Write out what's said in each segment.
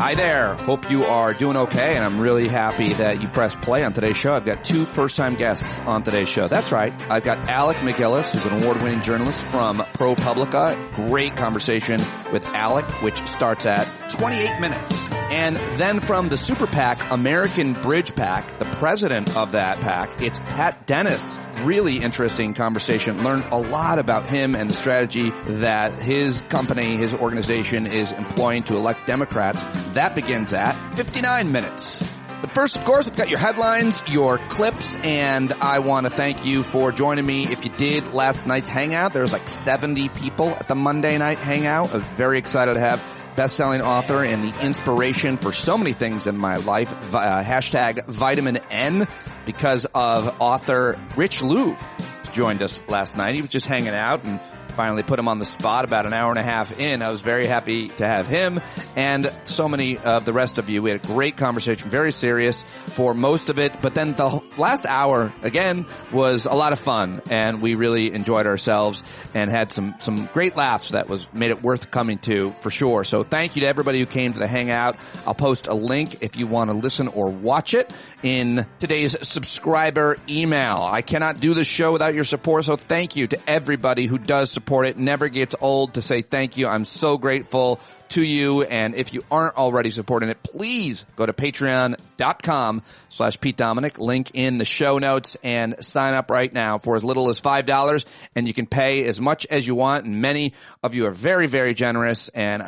Hi there. Hope you are doing okay, and I'm really happy that you pressed play on today's show. I've got two first-time guests on today's show. That's right. I've got Alec MacGillis, who's an award-winning journalist from ProPublica. Great conversation with Alec, which starts at 28 minutes. And then from the super PAC, American Bridge PAC, the president of that PAC, it's Pat Dennis. Really interesting conversation. Learned a lot about him and the strategy that his company, his organization is employing to elect Democrats. That begins at 59 minutes. But first, of course, I've got your headlines, your clips, and I want to thank you for joining me. If you did last night's Hangout, there was like 70 people at the Monday night Hangout. I was very excited to have best-selling author and the inspiration for so many things in my life, hashtag vitamin N, because of author Rich Louv joined us last night. He was just hanging out and finally put him on the spot about an hour and a half in. I was very happy to have him and so many of the rest of you. We had a great conversation, very serious for most of it, but then the last hour, again, was a lot of fun, and we really enjoyed ourselves and had some great laughs that made it worth coming to for sure. So thank you to everybody who came to the Hangout. I'll post a link if you want to listen or watch it in today's subscriber email. I cannot do this show without your support, so thank you to everybody who does support it. Never gets old to say thank you. I'm so grateful to you. And if you aren't already supporting it, please go to patreon.com/PeteDominic, link in the show notes, and sign up right now for as little as $5. And you can pay as much as you want. And many of you are very, very generous. And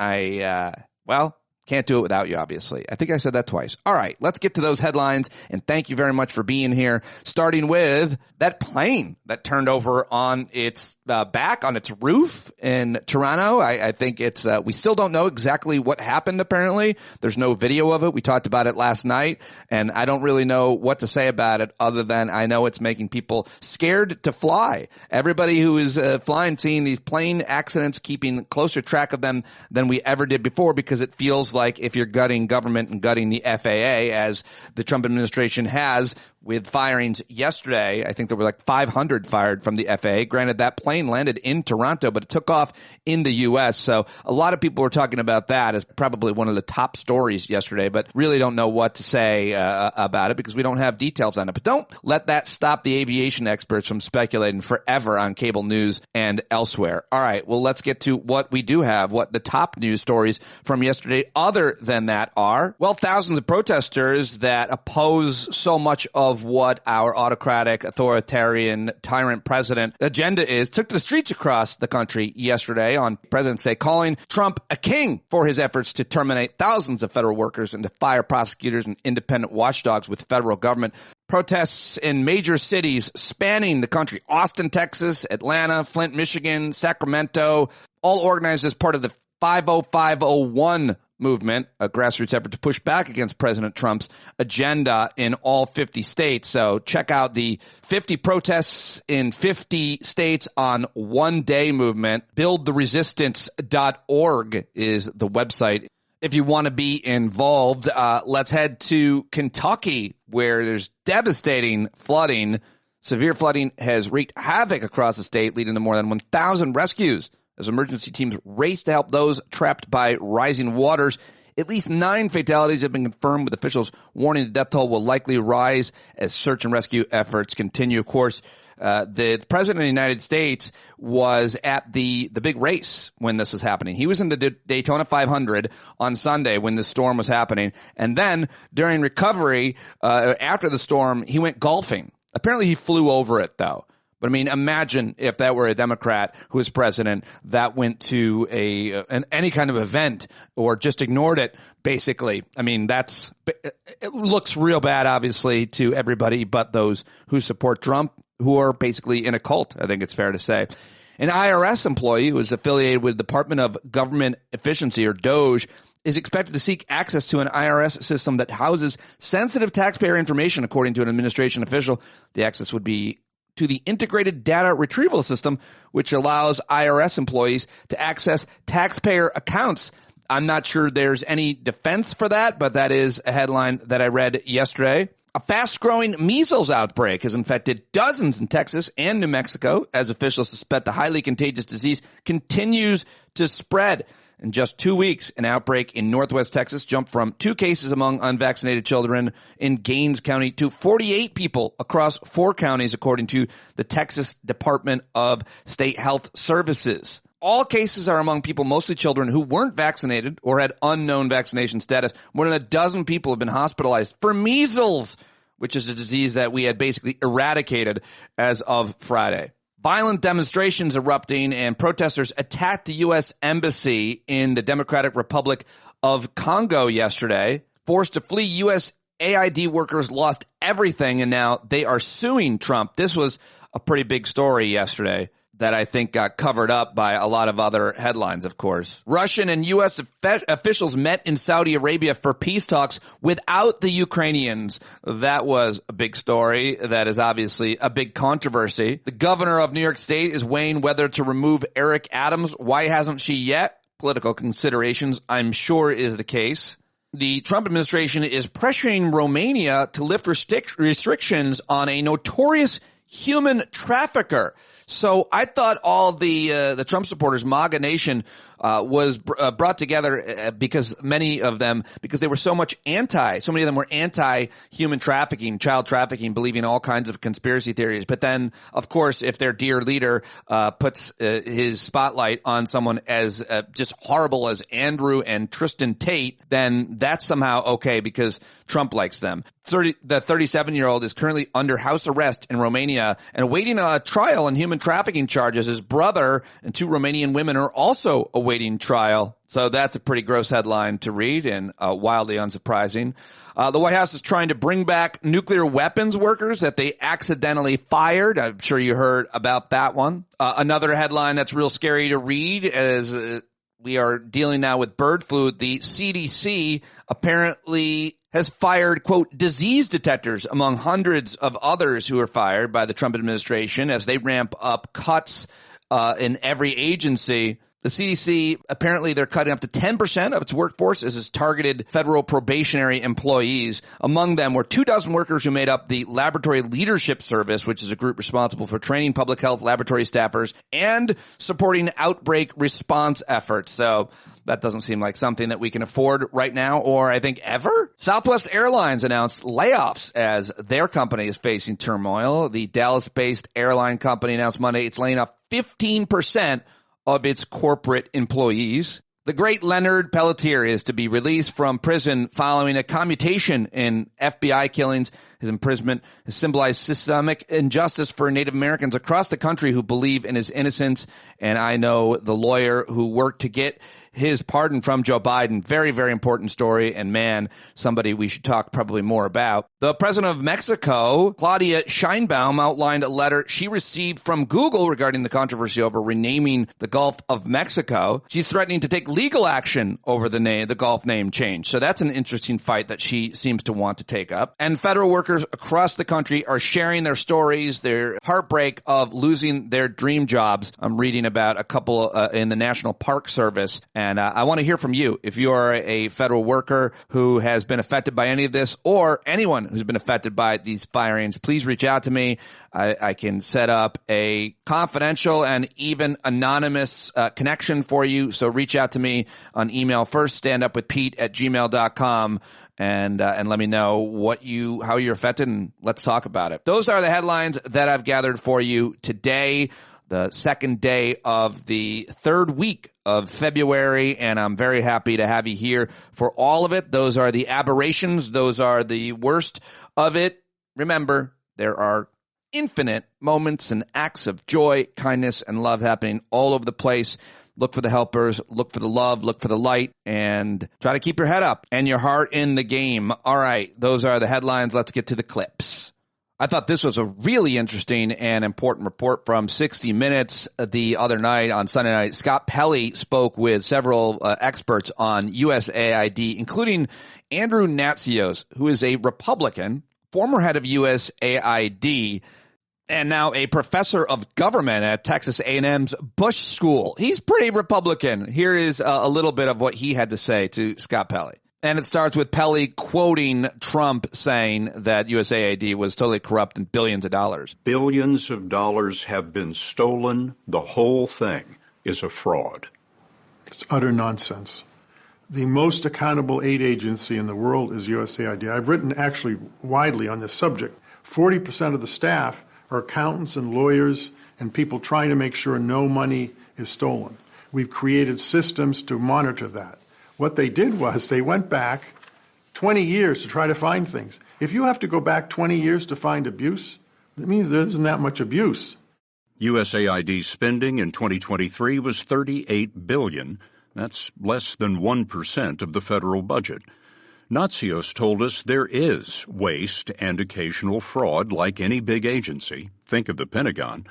can't do it without you, obviously. I think I said that twice. All right, let's get to those headlines, and thank you very much for being here, starting with that plane that turned over on its back, on its roof in Toronto. I think it's we still don't know exactly what happened, apparently. There's no video of it. We talked about it last night, and I don't really know what to say about it other than I know it's making people scared to fly. Everybody who is flying, seeing these plane accidents, keeping closer track of them than we ever did before, because it feels like if you're gutting government and gutting the FAA, as the Trump administration has with firings yesterday. I think there were like 500 fired from the FAA. Granted, that plane landed in Toronto, but it took off in the U.S. So a lot of people were talking about that as probably one of the top stories yesterday, but really don't know what to say about it because we don't have details on it. But don't let that stop the aviation experts from speculating forever on cable news and elsewhere. All right, well, let's get to what we do have, what the top news stories from yesterday other than that are. Well, thousands of protesters that oppose so much of what our autocratic, authoritarian, tyrant president agenda is took to the streets across the country yesterday on President's Day, calling Trump a king for his efforts to terminate thousands of federal workers and to fire prosecutors and independent watchdogs with federal government. Protests in major cities spanning the country, Austin, Texas, Atlanta, Flint, Michigan, Sacramento, all organized as part of the 50501 movement, a grassroots effort to push back against President Trump's agenda in all 50 states. So check out the 50 protests in 50 states on one day movement. Buildtheresistance.org is the website. If you want to be involved, let's head to Kentucky, where there's devastating flooding. Severe flooding has wreaked havoc across the state, leading to more than 1,000 rescues as emergency teams race to help those trapped by rising waters. At least 9 fatalities have been confirmed, with officials warning the death toll will likely rise as search and rescue efforts continue. Of course, the president of the United States was at the big race when this was happening. He was in the Daytona 500 on Sunday when the storm was happening. And then during recovery, after the storm, he went golfing. Apparently he flew over it, though. But I mean, imagine if that were a Democrat who was president that went to any kind of event or just ignored it, basically. I mean, it looks real bad, obviously, to everybody but those who support Trump, who are basically in a cult, I think it's fair to say. An IRS employee who is affiliated with the Department of Government Efficiency, or DOGE, is expected to seek access to an IRS system that houses sensitive taxpayer information, according to an administration official. The access would be to the Integrated Data Retrieval System, which allows IRS employees to access taxpayer accounts. I'm not sure there's any defense for that, but that is a headline that I read yesterday. A fast-growing measles outbreak has infected dozens in Texas and New Mexico as officials suspect the highly contagious disease continues to spread. In just 2 weeks, an outbreak in Northwest Texas jumped from 2 cases among unvaccinated children in Gaines County to 48 people across 4 counties, according to the Texas Department of State Health Services. All cases are among people, mostly children, who weren't vaccinated or had unknown vaccination status. More than a dozen people have been hospitalized for measles, which is a disease that we had basically eradicated as of Friday. Violent demonstrations erupting and protesters attacked the U.S. Embassy in the Democratic Republic of Congo yesterday. Forced to flee, U.S. AID workers lost everything, and now they are suing Trump. This was a pretty big story yesterday that I think got covered up by a lot of other headlines, of course. Russian and U.S. officials met in Saudi Arabia for peace talks without the Ukrainians. That was a big story. That is obviously a big controversy. The governor of New York State is weighing whether to remove Eric Adams. Why hasn't she yet? Political considerations, I'm sure, is the case. The Trump administration is pressuring Romania to lift restrictions on a notorious human trafficker. So I thought all the Trump supporters, MAGA Nation, was brought together because many of them, because they were so many of them were anti-human trafficking, child trafficking, believing all kinds of conspiracy theories. But then, of course, if their dear leader puts his spotlight on someone as just horrible as Andrew and Tristan Tate, then that's somehow okay because Trump likes them. The 37-year-old is currently under house arrest in Romania and awaiting a trial on human trafficking charges. His brother and 2 Romanian women are also awaiting trial. So that's a pretty gross headline to read and wildly unsurprising. The White House is trying to bring back nuclear weapons workers that they accidentally fired. I'm sure you heard about that one. Another headline that's real scary to read is we are dealing now with bird flu. The CDC apparently has fired, quote, disease detectors among hundreds of others who are fired by the Trump administration as they ramp up cuts in every agency. The CDC, apparently they're cutting up to 10% of its workforce as its targeted federal probationary employees. Among them were 24 workers who made up the Laboratory Leadership Service, which is a group responsible for training public health laboratory staffers and supporting outbreak response efforts. So that doesn't seem like something that we can afford right now, or I think ever. Southwest Airlines announced layoffs as their company is facing turmoil. The Dallas-based airline company announced Monday it's laying off 15% of its corporate employees. The great Leonard Peltier is to be released from prison following a commutation in FBI killings. His imprisonment has symbolized systemic injustice for Native Americans across the country who believe in his innocence. And I know the lawyer who worked to get his pardon from Joe Biden. Very, very important story. And man, somebody we should talk probably more about. The president of Mexico, Claudia Sheinbaum, outlined a letter she received from Google regarding the controversy over renaming the Gulf of Mexico. She's threatening to take legal action over the Gulf name change. So that's an interesting fight that she seems to want to take up. And federal workers across the country are sharing their stories, their heartbreak of losing their dream jobs. I'm reading about a couple in the National Park Service. And I want to hear from you. If you are a federal worker who has been affected by any of this, or anyone who's been affected by these firings, please reach out to me. I can set up a confidential and even anonymous connection for you. So reach out to me on email first, standupwithpete@gmail.com. And let me know how you're affected, and let's talk about it. Those are the headlines that I've gathered for you today, the second day of the third week of February, and I'm very happy to have you here for all of it. Those are the aberrations. Those are the worst of it. Remember, there are infinite moments and acts of joy, kindness, and love happening all over the place. Look for the helpers, look for the love, look for the light, and try to keep your head up and your heart in the game. All right, those are the headlines. Let's get to the clips. I thought this was a really interesting and important report from 60 Minutes the other night on Sunday night. Scott Pelley spoke with several experts on USAID, including Andrew Natsios, who is a Republican, former head of USAID, and now a professor of government at Texas A&M's Bush School. He's pretty Republican. Here is a little bit of what he had to say to Scott Pelley. And it starts with Pelley quoting Trump saying that USAID was totally corrupt and billions of dollars. Billions of dollars have been stolen. The whole thing is a fraud. It's utter nonsense. The most accountable aid agency in the world is USAID. I've written actually widely on this subject. 40% of the staff are accountants and lawyers and people trying to make sure no money is stolen. We've created systems to monitor that. What they did was they went back 20 years to try to find things. If you have to go back 20 years to find abuse, it means there isn't that much abuse. USAID spending in 2023 was $38 billion. That's less than 1% of the federal budget. Natsios told us there is waste and occasional fraud like any big agency. Think of the Pentagon.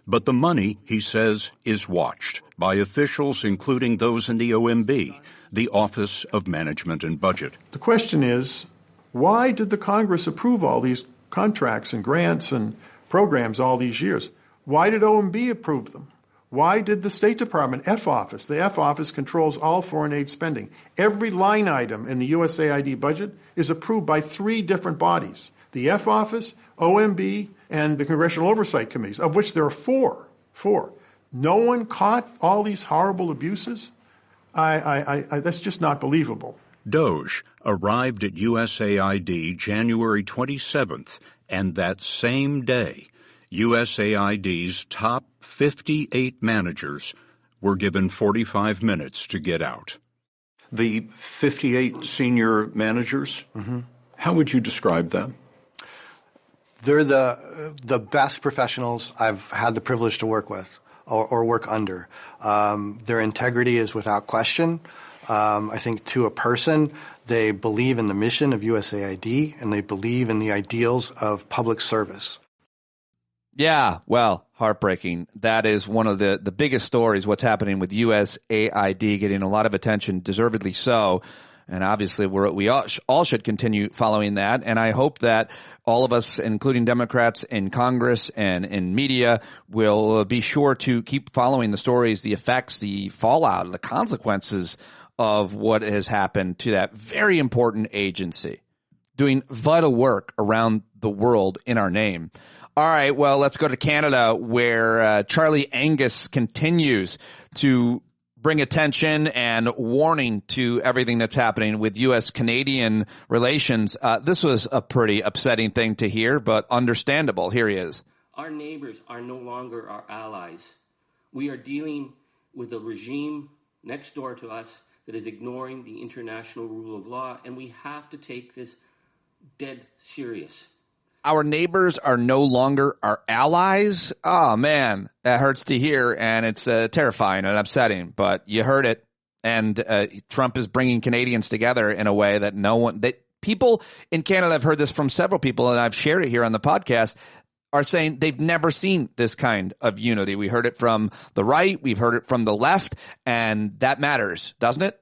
But the money, he says, is watched by officials, including those in the OMB, the Office of Management and Budget. The question is, why did the Congress approve all these contracts and grants and programs all these years? Why did OMB approve them? Why did the State Department, the F Office controls all foreign aid spending. Every line item in the USAID budget is approved by 3 different bodies, the F Office, OMB, and the Congressional Oversight Committees, of which there are 4. No one caught all these horrible abuses? That's just not believable. Doge arrived at USAID January 27th, and that same day, USAID's top 58 managers were given 45 minutes to get out. The 58 senior managers, how would you describe them? They're the best professionals I've had the privilege to work with or work under. Their integrity is without question. I think to a person, they believe in the mission of USAID and they believe in the ideals of public service. Yeah, well, heartbreaking. That is one of the biggest stories, what's happening with USAID getting a lot of attention, deservedly so. And obviously, we all should continue following that. And I hope that all of us, including Democrats in Congress and in media, will be sure to keep following the stories, the effects, the fallout, the consequences of what has happened to that very important agency, doing vital work around the world in our name. All right, well, let's go to Canada, where Charlie Angus continues to bring attention and warning to everything that's happening with U.S.-Canadian relations. This was a pretty upsetting thing to hear, but understandable. Here he is. Our neighbors are no longer our allies. We are dealing with a regime next door to us that is ignoring the international rule of law, and we have to take this dead serious. Our neighbors are no longer our allies. Oh, man, that hurts to hear, and it's terrifying and upsetting, but you heard it. And Trump is bringing Canadians together in a way that people in Canada, I've heard this from several people, and I've shared it here on the podcast, are saying they've never seen this kind of unity. We heard it from the right, we've heard it from the left, and that matters, doesn't it?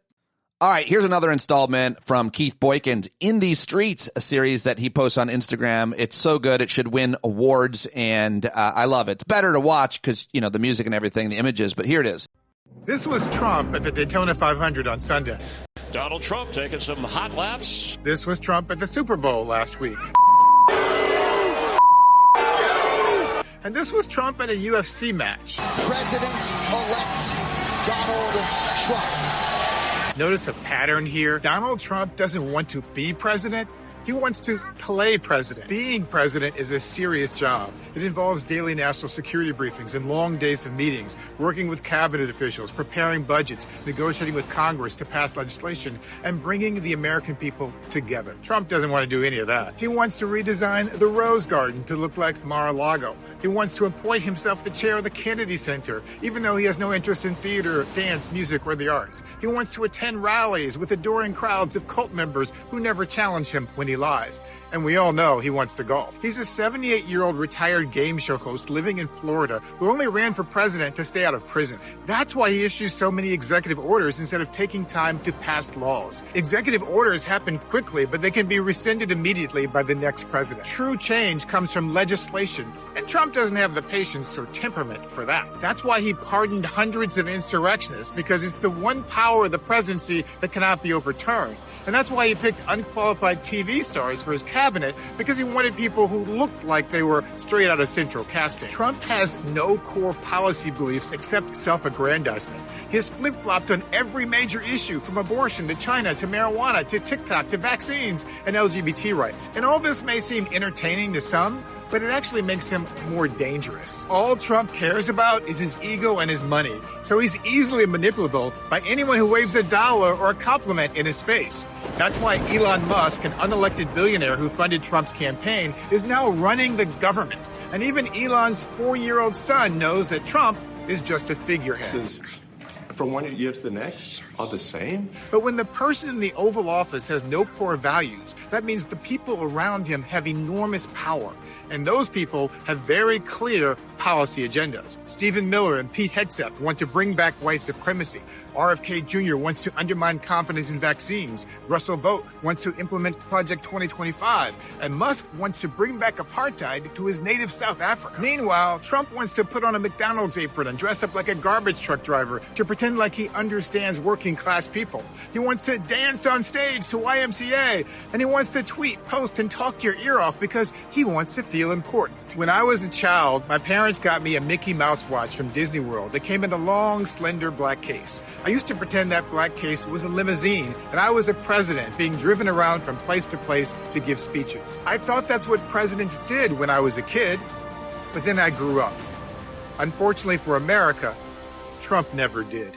All right, here's another installment from Keith Boykins, In These Streets, a series that he posts on Instagram. It's so good, it should win awards, and I love it. It's better to watch because, you know, the music and everything, the images, but here it is. This was Trump at the Daytona 500 on Sunday. Donald Trump taking some hot laps. This was Trump at the Super Bowl last week. And this was Trump at a UFC match. President-elect Donald Trump. Notice a pattern here. Donald Trump doesn't want to be president. He wants to play president. Being president is a serious job. It involves daily national security briefings and long days of meetings, working with cabinet officials, preparing budgets, negotiating with Congress to pass legislation, and bringing the American people together. Trump doesn't want to do any of that. He wants to redesign the Rose Garden to look like Mar-a-Lago. He wants to appoint himself the chair of the Kennedy Center, even though he has no interest in theater, dance, music, or the arts. He wants to attend rallies with adoring crowds of cult members who never challenge him when he lies. And we all know he wants to golf. He's a 78-year-old retired game show host living in Florida who only ran for president to stay out of prison. That's why he issues so many executive orders instead of taking time to pass laws. Executive orders happen quickly, but they can be rescinded immediately by the next president. True change comes from legislation, and Trump doesn't have the patience or temperament for that. That's why he pardoned hundreds of insurrectionists, because it's the one power of the presidency that cannot be overturned. And that's why he picked unqualified TV TV stars for his cabinet because he wanted people who looked like they were straight out of Central Casting. Trump has no core policy beliefs except self-aggrandizement. He has flip-flopped on every major issue, from abortion to China to marijuana to TikTok to vaccines and LGBT rights. And all this may seem entertaining to some, but it actually makes him more dangerous. All Trump cares about is his ego and his money, so he's easily manipulable by anyone who waves a dollar or a compliment in his face. That's why Elon Musk, an unelected billionaire who funded Trump's campaign, is now running the government. And even Elon's 4-year-old son knows that Trump is just a figurehead. From one year to the next are the same? But when the person in the Oval Office has no core values, that means the people around him have enormous power. And those people have very clear policy agendas. Stephen Miller and Pete Hegseth want to bring back white supremacy. RFK Jr. wants to undermine confidence in vaccines. Russell Vought wants to implement Project 2025. And Musk wants to bring back apartheid to his native South Africa. Meanwhile, Trump wants to put on a McDonald's apron and dress up like a garbage truck driver to pretend like he understands working class people. He wants to dance on stage to YMCA. And he wants to tweet, post, and talk your ear off because he wants to feel important. When I was a child, my parents got me a Mickey Mouse watch from Disney World that came in a long, slender black case. I used to pretend that black case was a limousine, and I was a president being driven around from place to place to give speeches. I thought that's what presidents did when I was a kid, but then I grew up. Unfortunately for America, Trump never did.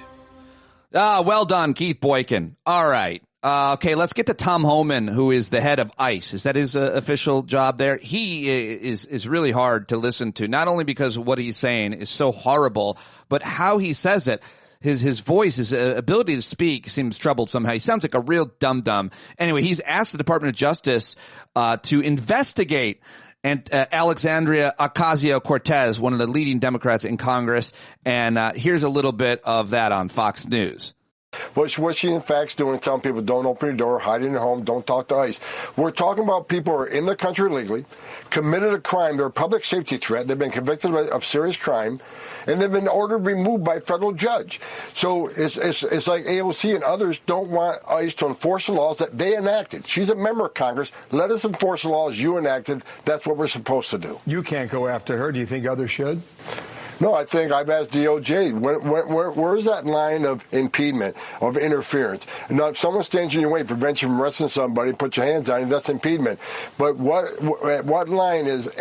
Well done, Keith Boykin. All right. Okay, let's get to Tom Homan, who is the head of ICE. Is that his official job there? He is really hard to listen to, not only because what he's saying is so horrible, but how he says it. His voice, his ability to speak seems troubled somehow. He sounds like a real dum-dum. Anyway, he's asked the Department of Justice to investigate Alexandria Ocasio-Cortez, one of the leading Democrats in Congress. And here's a little bit of that on Fox News. What she in fact doing, telling people don't open your door, hide in your home, don't talk to ICE. We're talking about people who are in the country illegally, committed a crime, they're a public safety threat, they've been convicted of serious crime, and they've been ordered removed by a federal judge. So it's like AOC and others don't want ICE to enforce the laws that they enacted. She's a member of Congress. Let us enforce the laws you enacted. That's what we're supposed to do. You can't go after her. Do you think others should? No, I think I've asked DOJ, where's that line of impediment, of interference? Now, if someone stands in your way, prevents you from arresting somebody, put your hands on you, that's impediment. But what line is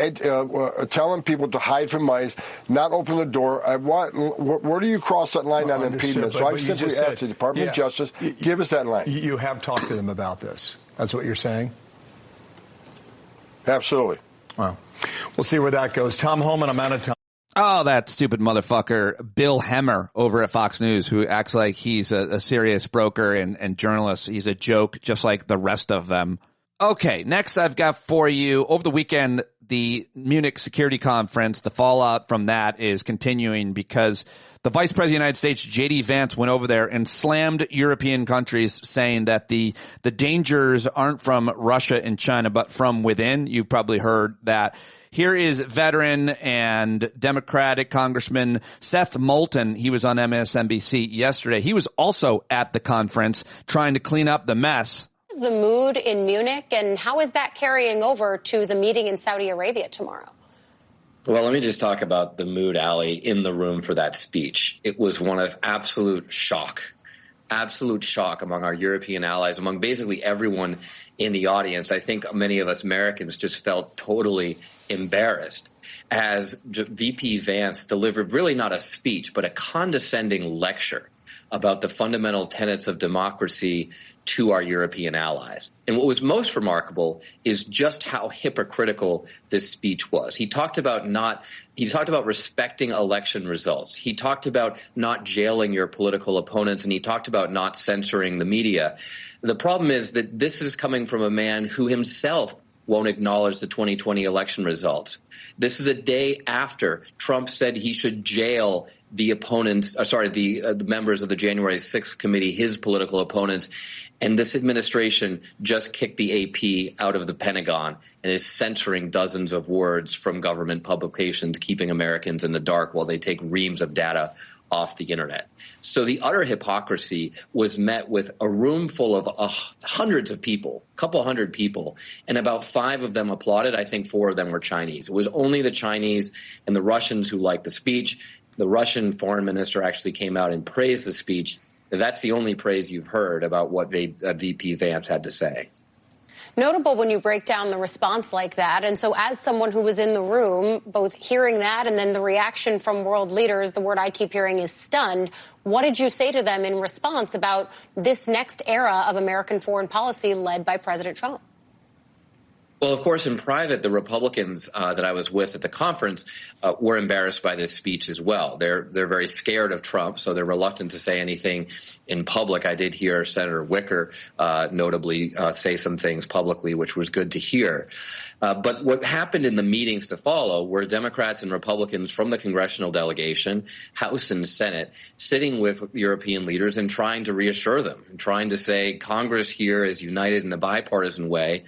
telling people to hide from ICE, not open the door? Where do you cross that line on impediment? So I've simply asked the Department of Justice, give us that line. You have talked to them about this. That's what you're saying? Absolutely. Wow. We'll see where that goes. Tom Homan, I'm out of time. Oh, that stupid motherfucker, Bill Hemmer over at Fox News, who acts like he's a serious broker and journalist. He's a joke, just like the rest of them. Okay, next I've got for you, over the weekend, the Munich Security Conference, the fallout from that is continuing because the Vice President of the United States, J.D. Vance, went over there and slammed European countries, saying that the dangers aren't from Russia and China, but from within. You've probably heard that. Here is veteran and Democratic Congressman Seth Moulton. He was on MSNBC yesterday. He was also at the conference trying to clean up the mess. What is the mood in Munich, and how is that carrying over to the meeting in Saudi Arabia tomorrow? Well, let me just talk about the mood, Allie, in the room for that speech. It was one of absolute shock among our European allies, among basically everyone in the audience. I think many of us Americans just felt totally embarrassed as VP Vance delivered really not a speech, but a condescending lecture about the fundamental tenets of democracy to our European allies. And what was most remarkable is just how hypocritical this speech was. He talked about respecting election results. He talked about not jailing your political opponents, and he talked about not censoring the media. The problem is that this is coming from a man who himself won't acknowledge the 2020 election results. This is a day after Trump said he should jail the members of the January 6th committee, his political opponents. And this administration just kicked the AP out of the Pentagon and is censoring dozens of words from government publications, keeping Americans in the dark while they take reams of data off the internet. So the utter hypocrisy was met with a room full of hundreds of people, a couple hundred people, and about 5 of them applauded. I think 4 of them were Chinese. It was only the Chinese and the Russians who liked the speech. The Russian foreign minister actually came out and praised the speech. That's the only praise you've heard about what VP Vance had to say. Notable when you break down the response like that. And so as someone who was in the room, both hearing that and then the reaction from world leaders, the word I keep hearing is stunned. What did you say to them in response about this next era of American foreign policy led by President Trump? Well, of course, in private, the Republicans that I was with at the conference were embarrassed by this speech as well. They're very scared of Trump, so they're reluctant to say anything in public. I did hear Senator Wicker notably say some things publicly, which was good to hear. But what happened in the meetings to follow were Democrats and Republicans from the congressional delegation, House and Senate, sitting with European leaders and trying to reassure them, and trying to say Congress here is united in a bipartisan way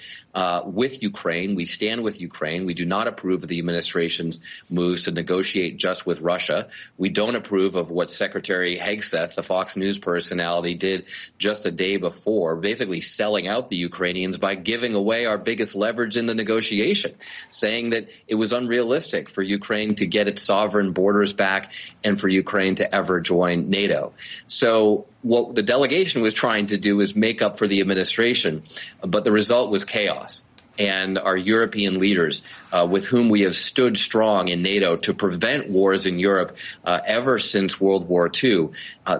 with Ukraine. We stand with Ukraine. We do not approve of the administration's moves to negotiate just with Russia. We don't approve of what Secretary Hegseth, the Fox News personality, did just a day before, basically selling out the Ukrainians by giving away our biggest leverage in the negotiation, saying that it was unrealistic for Ukraine to get its sovereign borders back and for Ukraine to ever join NATO. So what the delegation was trying to do is make up for the administration, but the result was chaos. And our European leaders, with whom we have stood strong in NATO to prevent wars in Europe ever since World War II,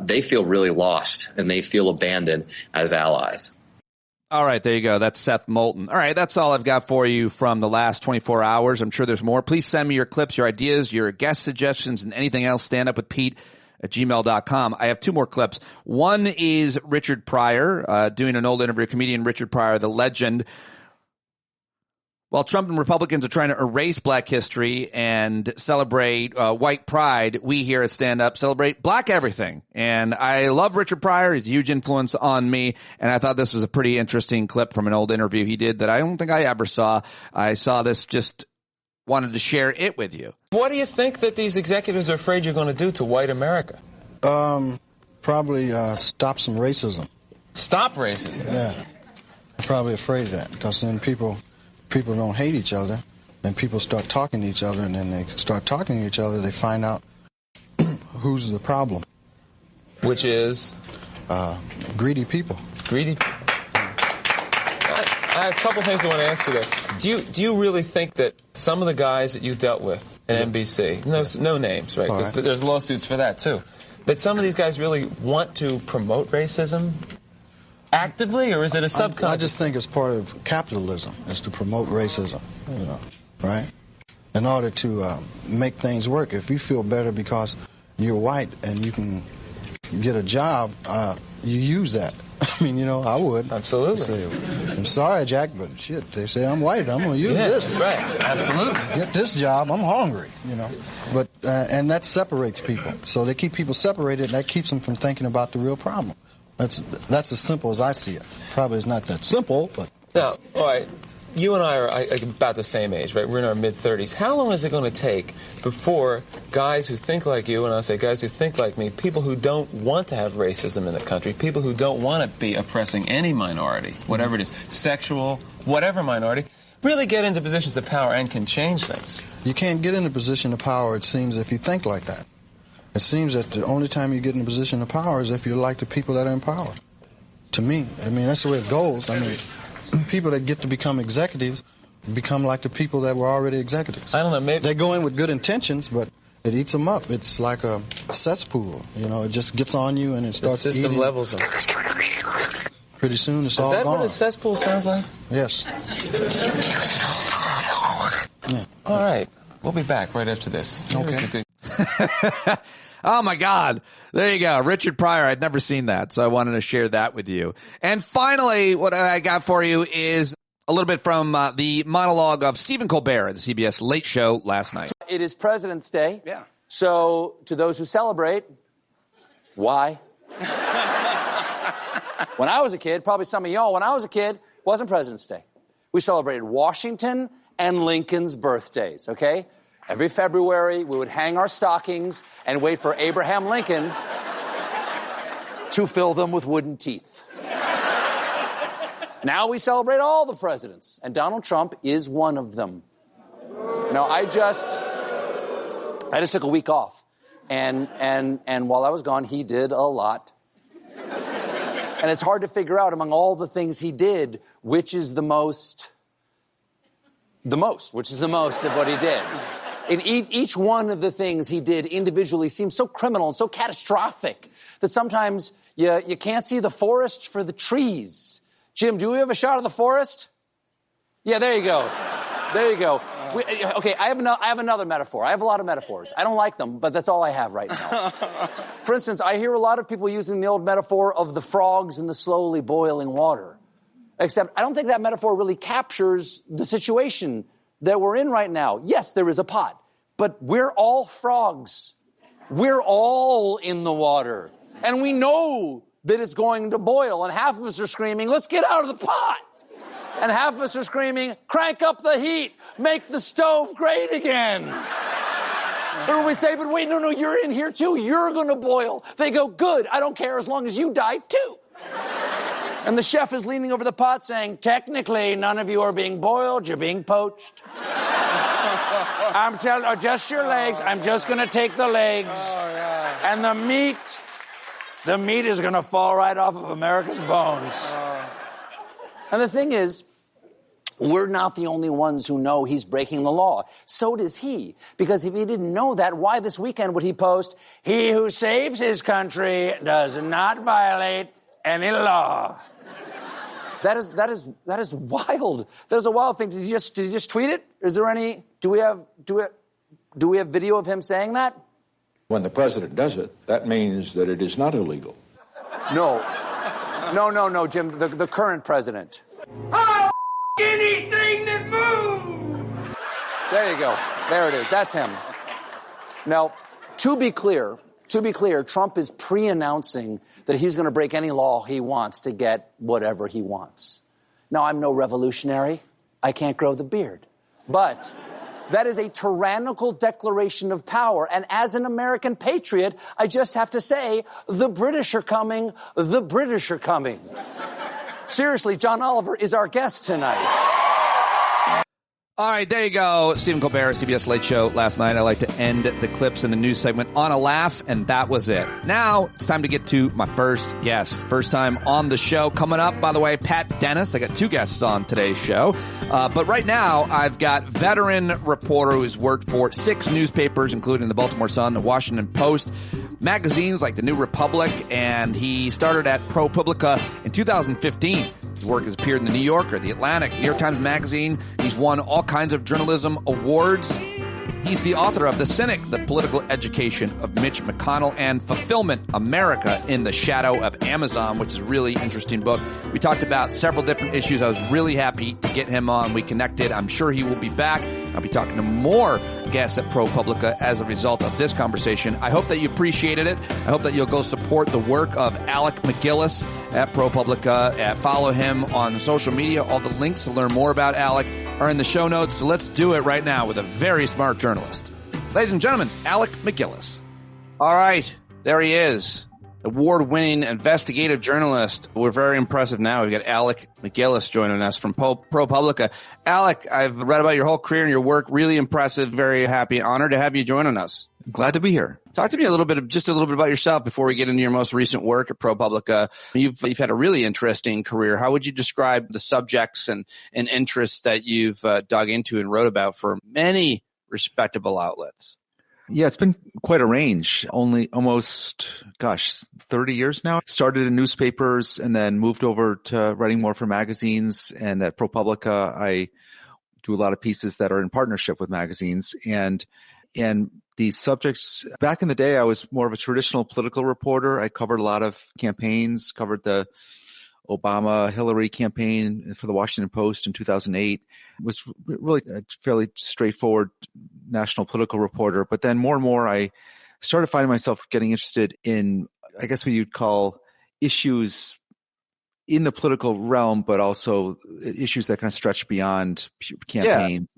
they feel really lost and they feel abandoned as allies. All right, there you go. That's Seth Moulton. All right, that's all I've got for you from the last 24 hours. I'm sure there's more. Please send me your clips, your ideas, your guest suggestions, and anything else. standupwithpete@gmail.com. I have 2 more clips. One is Richard Pryor, doing an old interview, comedian Richard Pryor, the legend. While Trump and Republicans are trying to erase black history and celebrate white pride, we here at Stand Up celebrate black everything. And I love Richard Pryor. He's a huge influence on me. And I thought this was a pretty interesting clip from an old interview he did that I don't think I ever saw. I saw this, just wanted to share it with you. What do you think that these executives are afraid you're going to do to white America? Probably stop some racism. Stop racism? Yeah. I'm probably afraid of that because then people don't hate each other, then people start talking to each other, and then they start talking to each other, they find out who's the problem. Which is? Greedy people. Greedy people. I have a couple things I want to ask you there. Do you really think that some of the guys that you've dealt with at NBC, no names, right? Because there's lawsuits for that, too, that some of these guys really want to promote racism actively, or is it a subconscious? I just think it's part of capitalism, is to promote racism, right? In order to make things work. If you feel better because you're white and you can get a job, you use that. I mean, I would. Absolutely. Say, I'm sorry, Jack, but shit, they say I'm white. I'm going to use this. Right, absolutely. Get this job. I'm hungry, But and that separates people. So they keep people separated, and that keeps them from thinking about the real problem. That's as simple as I see it. Probably it's not that simple, but... Now, all right, you and I are about the same age, right? We're in our mid-30s. How long is it going to take before guys who think like you, and I say guys who think like me, people who don't want to have racism in the country, people who don't want to be oppressing any minority, whatever it is, sexual, whatever minority, really get into positions of power and can change things? You can't get in a position of power, it seems, if you think like that. It seems that the only time you get in a position of power is if you're like the people that are in power. To me, I mean, that's the way it goes. I mean, people that get to become executives become like the people that were already executives. I don't know, maybe... They go in with good intentions, but it eats them up. It's like a cesspool, it just gets on you and it starts eating. The system levels them. Pretty soon it's all gone. Is that what a cesspool sounds like? Yes. Yeah. All right. We'll be back right after this. Okay. Oh, my God. There you go. Richard Pryor. I'd never seen that, so I wanted to share that with you. And finally, what I got for you is a little bit from the monologue of Stephen Colbert at the CBS Late Show last night. It is President's Day. Yeah. So to those who celebrate, why? When I was a kid, probably some of y'all, when I was a kid, wasn't President's Day. We celebrated Washington and Lincoln's birthdays, okay? Every February, we would hang our stockings and wait for Abraham Lincoln to fill them with wooden teeth. Now we celebrate all the presidents, and Donald Trump is one of them. I just took a week off, and while I was gone, he did a lot. And it's hard to figure out among all the things he did, which is the most of what he did. And each one of the things he did individually seems so criminal and so catastrophic that sometimes you can't see the forest for the trees. Jim, do we have a shot of the forest? Yeah, there you go. There you go. Okay, I have another metaphor. I have a lot of metaphors. I don't like them, but that's all I have right now. For instance, I hear a lot of people using the old metaphor of the frogs in the slowly boiling water. Except I don't think that metaphor really captures the situation that we're in right now. Yes, there is a pot, but we're all frogs. We're all in the water. And we know that it's going to boil, and half of us are screaming, let's get out of the pot. And half of us are screaming, crank up the heat, make the stove great again. Or we say, but wait, no, you're in here too. You're going to boil. They go, good, I don't care as long as you die too. And the chef is leaning over the pot saying, technically, none of you are being boiled, you're being poached. I'm telling you, just your legs. I'm just going to take the legs. And the meat is going to fall right off of America's bones. And the thing is, we're not the only ones who know he's breaking the law. So does he. Because if he didn't know that, why this weekend would he post, he who saves his country does not violate any law? That is wild. That is a wild thing. Did he just tweet it? Is there any, do we have video of him saying that? When the president does it, that means that it is not illegal. No, Jim, the current president. Oh, anything that moves! There you go. There it is. That's him. Now, to be clear, Trump is pre-announcing that he's going to break any law he wants to get whatever he wants. Now, I'm no revolutionary. I can't grow the beard. But that is a tyrannical declaration of power. And as an American patriot, I just have to say, the British are coming. The British are coming. Seriously, John Oliver is our guest tonight. All right, there you go. Stephen Colbert, CBS Late Show last night. I like to end the clips in the news segment on a laugh, and that was it. Now it's time to get to my first guest. First time on the show. Coming up, by the way, Pat Dennis. I got two guests on today's show. But right now, I've got veteran reporter who's worked for 6 newspapers, including the Baltimore Sun, the Washington Post, magazines like the New Republic, and he started at ProPublica in 2015. His work has appeared in the New Yorker, the Atlantic, New York Times Magazine. He's won all kinds of journalism awards. He's the author of The Cynic, The Political Education of Mitch McConnell, and Fulfillment, America in the Shadow of Amazon, which is a really interesting book. We talked about several different issues. I was really happy to get him on. We connected. I'm sure he will be back. I'll be talking to more guests at ProPublica as a result of this conversation. I hope that you appreciated it. I hope that you'll go support the work of Alec MacGillis at ProPublica. Follow him on social media. All the links to learn more about Alec are in the show notes. So let's do it right now with a very smart journalist. Ladies and gentlemen, Alec MacGillis. All right, there he is. Award-winning investigative journalist. We're very impressive now. We've got Alec MacGillis joining us from ProPublica. Alec, I've read about your whole career and your work. Really impressive. Very happy and honored to have you joining us. Glad to be here. Talk to me a little bit about yourself before we get into your most recent work at ProPublica. You've had a really interesting career. How would you describe the subjects and interests that you've dug into and wrote about for many respectable outlets? Yeah, it's been quite a range. Only almost, 30 years now. Started in newspapers and then moved over to writing more for magazines. And at ProPublica, I do a lot of pieces that are in partnership with magazines. And these subjects, back in the day, I was more of a traditional political reporter. I covered a lot of campaigns, covered the Obama-Hillary campaign for the Washington Post in 2008. It was really a fairly straightforward national political reporter. But then more and more, I started finding myself getting interested in, I guess what you'd call issues in the political realm, but also issues that kind of stretch beyond campaigns.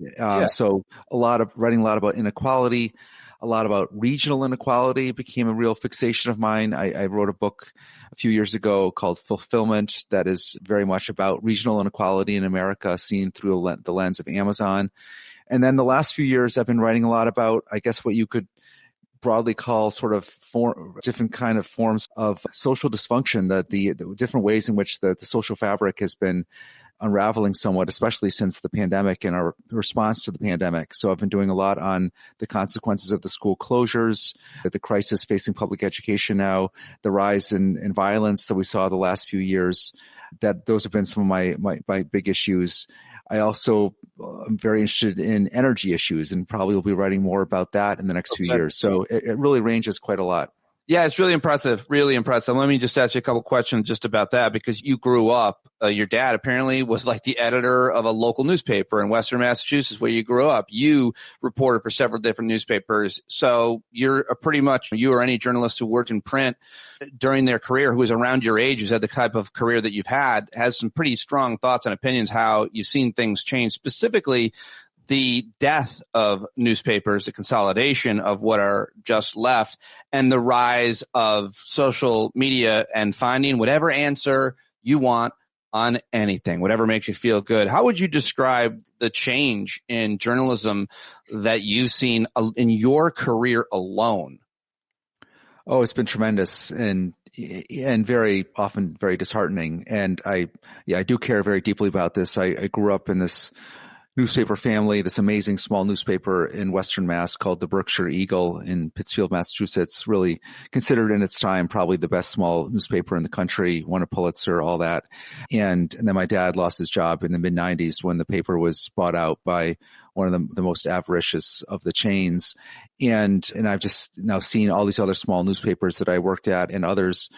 So writing a lot about inequality, a lot about regional inequality became a real fixation of mine. I wrote a book a few years ago called Fulfillment that is very much about regional inequality in America seen through the lens of Amazon. And then the last few years I've been writing a lot about, I guess, what you could broadly call sort of different kind of forms of social dysfunction, that the different ways in which the social fabric has been unraveling somewhat, especially since the pandemic and our response to the pandemic. So I've been doing a lot on the consequences of the school closures, the crisis facing public education now, the rise in violence that we saw the last few years. That those have been some of my big issues. I also am very interested in energy issues and probably will be writing more about that in the next few years. So it really ranges quite a lot. Yeah, it's really impressive. Really impressive. Let me just ask you a couple questions just about that, because you grew up, your dad apparently was like the editor of a local newspaper in Western Massachusetts where you grew up. You reported for several different newspapers. So you or any journalist who worked in print during their career who was around your age, who's had the type of career that you've had, has some pretty strong thoughts and opinions how you've seen things change, specifically the death of newspapers, the consolidation of what are just left, and the rise of social media and finding whatever answer you want on anything, whatever makes you feel good. How would you describe the change in journalism that you've seen in your career alone? Oh, it's been tremendous and very often very disheartening. And I do care very deeply about this. I grew up in this newspaper family, this amazing small newspaper in Western Mass called the Berkshire Eagle in Pittsfield, Massachusetts, really considered in its time probably the best small newspaper in the country, won a Pulitzer, all that. And then my dad lost his job in the mid-90s when the paper was bought out by one of the most avaricious of the chains. And I've just now seen all these other small newspapers that I worked at and others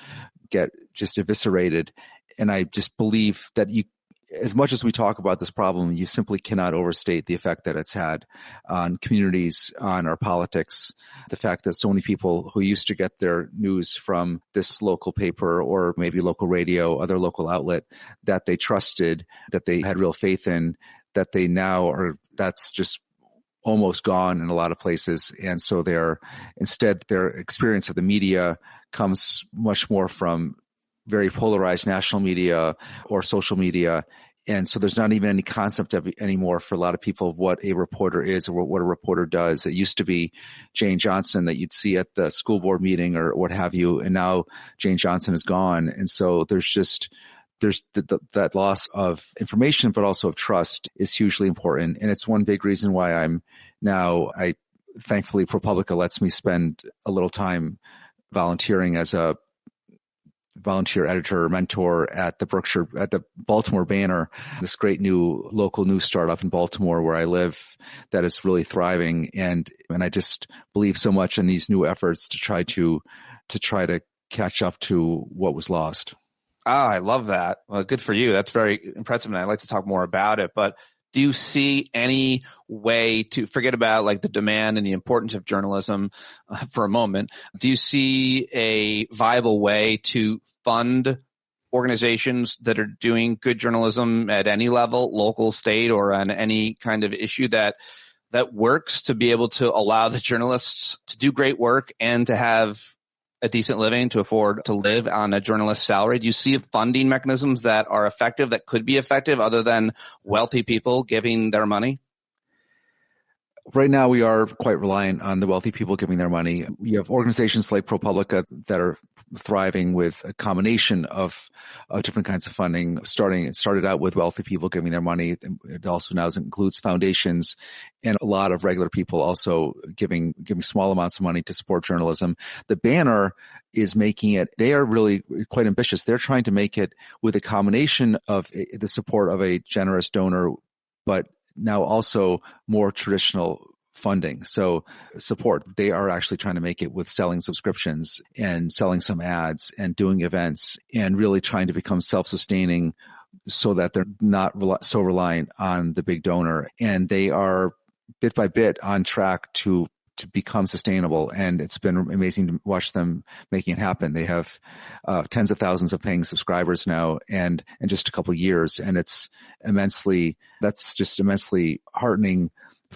get just eviscerated. And I just believe that as much as we talk about this problem, you simply cannot overstate the effect that it's had on communities, on our politics. The fact that so many people who used to get their news from this local paper or maybe local radio, other local outlet that they trusted, that they had real faith in, that they now are, that's just almost gone in a lot of places. And so their experience of the media comes much more from very polarized national media or social media. And so there's not even any concept of anymore for a lot of people of what a reporter is or what a reporter does. It used to be Jane Johnson that you'd see at the school board meeting or what have you. And now Jane Johnson is gone. And so there's that loss of information, but also of trust is hugely important. And it's one big reason why thankfully ProPublica lets me spend a little time volunteering as a volunteer editor or mentor at the Baltimore Banner, this great new local news startup in Baltimore where I live that is really thriving. And I just believe so much in these new efforts to try to catch up to what was lost. I love that. Well, good for you. That's very impressive. And I'd like to talk more about it, but do you see any way to forget about like the demand and the importance of journalism for a moment? Do you see a viable way to fund organizations that are doing good journalism at any level, local, state, or on any kind of issue that works to be able to allow the journalists to do great work and to have a decent living, to afford to live on a journalist's salary? Do you see funding mechanisms that are effective, that could be effective, other than wealthy people giving their money? Right now, we are quite reliant on the wealthy people giving their money. You have organizations like ProPublica that are thriving with a combination of different kinds of funding. It started out with wealthy people giving their money. It also now includes foundations and a lot of regular people also giving small amounts of money to support journalism. The Banner is making it, they are really quite ambitious. They're trying to make it with a combination of the support of a generous donor, but now also more traditional funding. So support, they are actually trying to make it with selling subscriptions and selling some ads and doing events and really trying to become self-sustaining so that they're not so reliant on the big donor. And they are bit by bit on track to to become sustainable. And it's been amazing to watch them making it happen. They have tens of thousands of paying subscribers now, and in just a couple of years. And that's just immensely heartening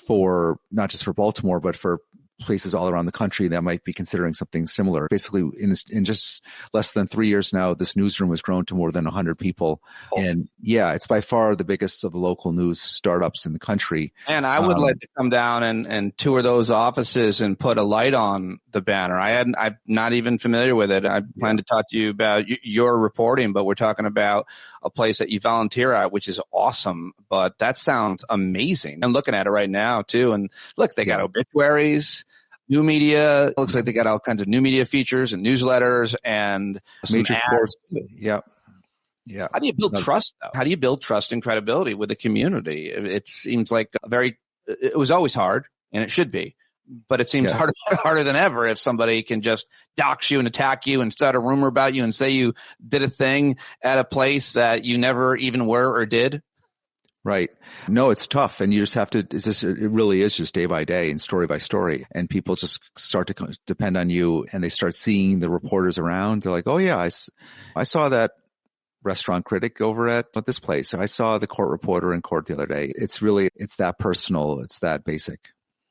for not just for Baltimore, but for places all around the country that might be considering something similar. Basically, in just less than 3 years now, this newsroom has grown to more than 100 people. And yeah, it's by far the biggest of the local news startups in the country. And I would like to come down and tour those offices and put a light on the banner. I'm not even familiar with it. I plan to talk to you about your reporting, but we're talking about a place that you volunteer at, which is awesome. But that sounds amazing. I'm looking at it right now too. And look, they got obituaries, new media. It looks like they got all kinds of new media features and newsletters and major course. Yeah. Yeah. How do you build trust though? How do you build trust and credibility with the community? It seems like it was always hard, and it should be, but it seems harder than ever if somebody can just dox you and attack you and start a rumor about you and say you did a thing at a place that you never even were or did. Right. No, it's tough. And you just have to, it really is just day by day and story by story. And people just start to depend on you, and they start seeing the reporters around. They're like, oh yeah, I saw that restaurant critic over at this place. I saw the court reporter in court the other day. It's that personal. It's that basic.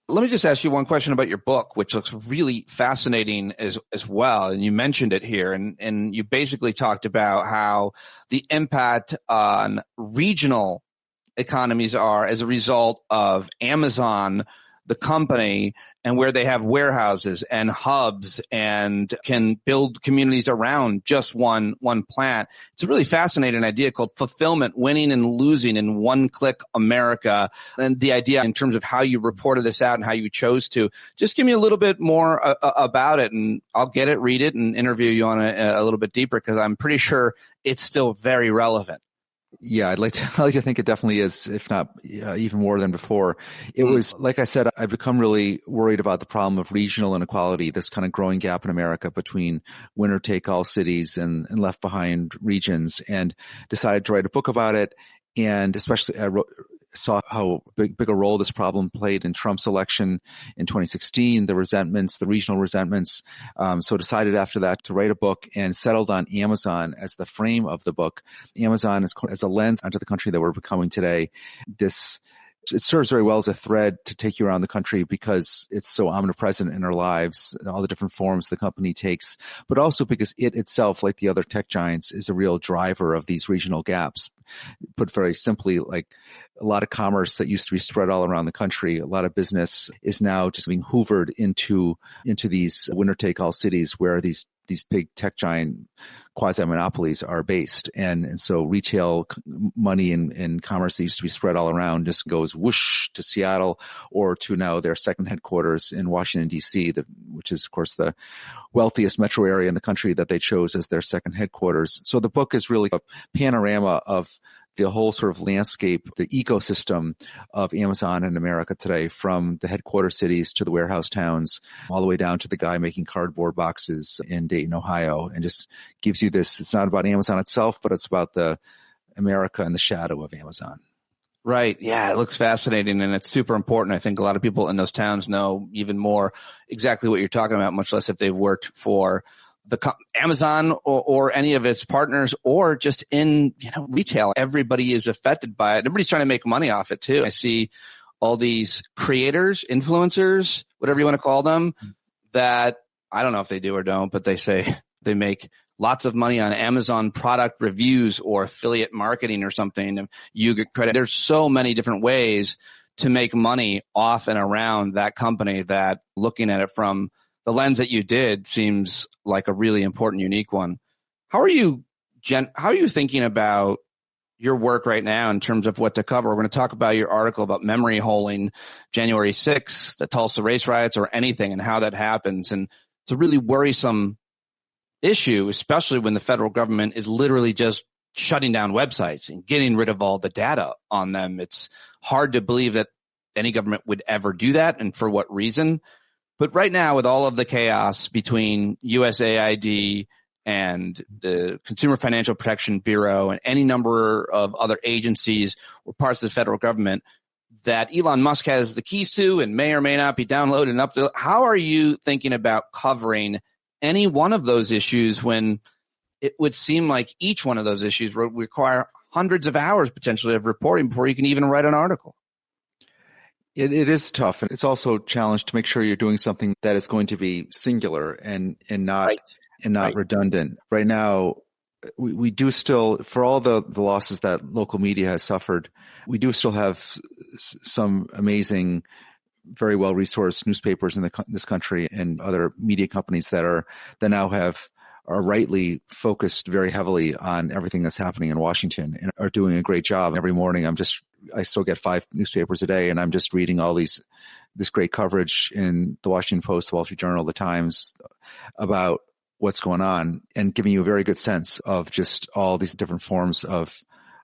Let me just ask you one question about your book, which looks really fascinating as well. And you mentioned it here, and you basically talked about how the impact on regional economies are as a result of Amazon, the company, and where they have warehouses and hubs and can build communities around just one plant. It's a really fascinating idea called fulfillment, winning and losing in one-click America. And the idea in terms of how you reported this out and how you chose to. Just give me a little bit more about it, and I'll get it, read it, and interview you on it a little bit deeper, because I'm pretty sure it's still very relevant. Yeah, I'd like to think it definitely is, if not even more than before. It was, like I said, I've become really worried about the problem of regional inequality, this kind of growing gap in America between winner-take-all cities and left behind regions, and decided to write a book about it. And especially saw how big a role this problem played in Trump's election in 2016, the regional resentments. So decided after that to write a book, and settled on Amazon as the frame of the book. Amazon is as a lens onto the country that we're becoming today. It serves very well as a thread to take you around the country, because it's so omnipresent in our lives, all the different forms the company takes, but also because it itself, like the other tech giants, is a real driver of these regional gaps. Put very simply, like a lot of commerce that used to be spread all around the country, a lot of business is now just being hoovered into these winner-take-all cities where these big tech giant quasi-monopolies are based. And so retail money and commerce that used to be spread all around just goes whoosh to Seattle, or to now their second headquarters in Washington, D.C., which is, of course, the wealthiest metro area in the country that they chose as their second headquarters. So the book is really a panorama of the whole sort of landscape, the ecosystem of Amazon in America today, from the headquarter cities to the warehouse towns, all the way down to the guy making cardboard boxes in Dayton, Ohio, and just gives you this. It's not about Amazon itself, but it's about the America in the shadow of Amazon. Right. Yeah, it looks fascinating, and it's super important. I think a lot of people in those towns know even more exactly what you're talking about, much less if they've worked for Amazon or any of its partners, or just in retail. Everybody is affected by it. Everybody's trying to make money off it too. I see all these creators, influencers, whatever you want to call them, that I don't know if they do or don't, but they say they make lots of money on Amazon product reviews or affiliate marketing or something. And you get credit. There's so many different ways to make money off and around that company, that looking at it from the lens that you did seems like a really important, unique one. How are you thinking about your work right now in terms of what to cover? We're going to talk about your article about memory holing January 6th, the Tulsa race riots, or anything, and how that happens. And it's a really worrisome issue, especially when the federal government is literally just shutting down websites and getting rid of all the data on them. It's hard to believe that any government would ever do that, and for what reason. But right now, with all of the chaos between USAID and the Consumer Financial Protection Bureau and any number of other agencies or parts of the federal government, that Elon Musk has the keys to and may or may not be downloaded and up to. How are you thinking about covering any one of those issues when it would seem like each one of those issues would require hundreds of hours potentially of reporting before you can even write an article? It is tough, and it's also a challenge to make sure you're doing something that is going to be singular and not redundant. Right now, we do still, for all the losses that local media has suffered, we do still have some amazing, very well resourced newspapers in this country and other media companies that now are rightly focused very heavily on everything that's happening in Washington and are doing a great job. Every morning I still get 5 newspapers a day, and I'm just reading all this great coverage in the Washington Post, the Wall Street Journal, the Times about what's going on and giving you a very good sense of just all these different forms of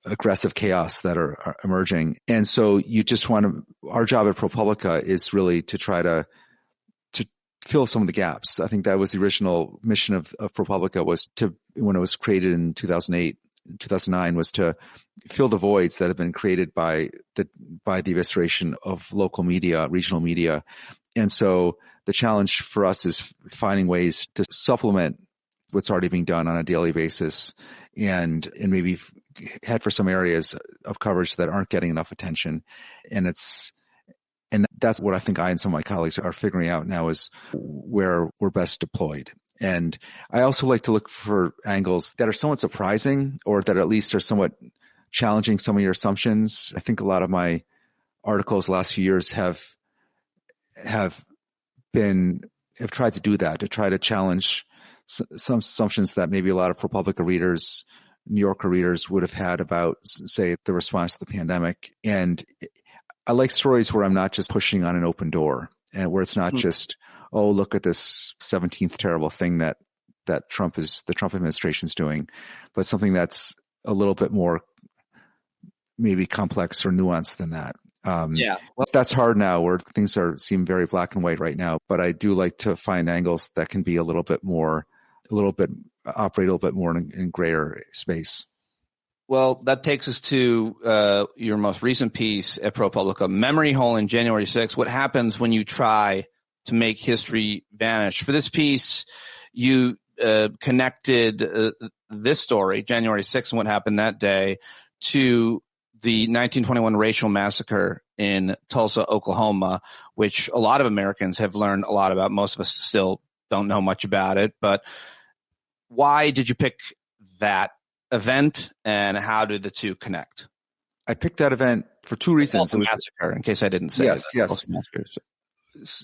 aggressive chaos that are emerging. And so you just our job at ProPublica is really to try to fill some of the gaps. I think that was the original mission of ProPublica, was to, when it was created in 2009, was to fill the voids that have been created by the evisceration of local media, regional media. And so the challenge for us is finding ways to supplement what's already being done on a daily basis and maybe head for some areas of coverage that aren't getting enough attention. And that's what I think I and some of my colleagues are figuring out now, is where we're best deployed. And I also like to look for angles that are somewhat surprising, or that at least are somewhat challenging some of your assumptions. I think a lot of my articles the last few years have tried to do that, to try to challenge some assumptions that maybe a lot of ProPublica readers, New Yorker readers would have had about, say, the response to the pandemic. And I like stories where I'm not just pushing on an open door, and where it's not just, oh, look at this 17th terrible thing that the Trump administration is doing, but something that's a little bit more maybe complex or nuanced than that. That's hard now, where things seem very black and white right now. But I do like to find angles that can be operate a little bit more in grayer space. Well, that takes us to your most recent piece at ProPublica, Memory Hole in January 6th. What happens when you try to make history vanish? For this piece, you connected this story, January 6th, and what happened that day, to the 1921 racial massacre in Tulsa, Oklahoma, which a lot of Americans have learned a lot about. Most of us still don't know much about it. But why did you pick that event, and how did the two connect? I picked that event for 2 reasons. Tulsa massacre, in case I didn't say yes, that. Yes.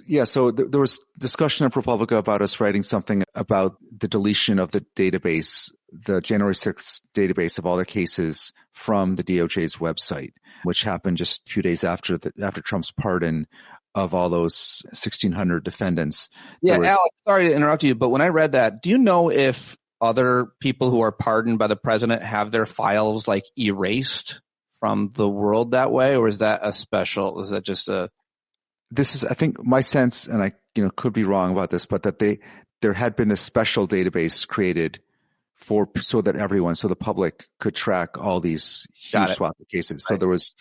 Yeah, so there was discussion in ProPublica about us writing something about the deletion of the database, the January 6th database of all their cases from the DOJ's website, which happened just a few days after Trump's pardon of all those 1,600 defendants. Yeah, Alec, sorry to interrupt you, but when I read that, do you know if other people who are pardoned by the president have their files like erased from the world that way, or is that is that just a... This is, I think, my sense, and I could be wrong about this, but that there had been a special database created so that the public could track all these huge swath of cases. Right. So there was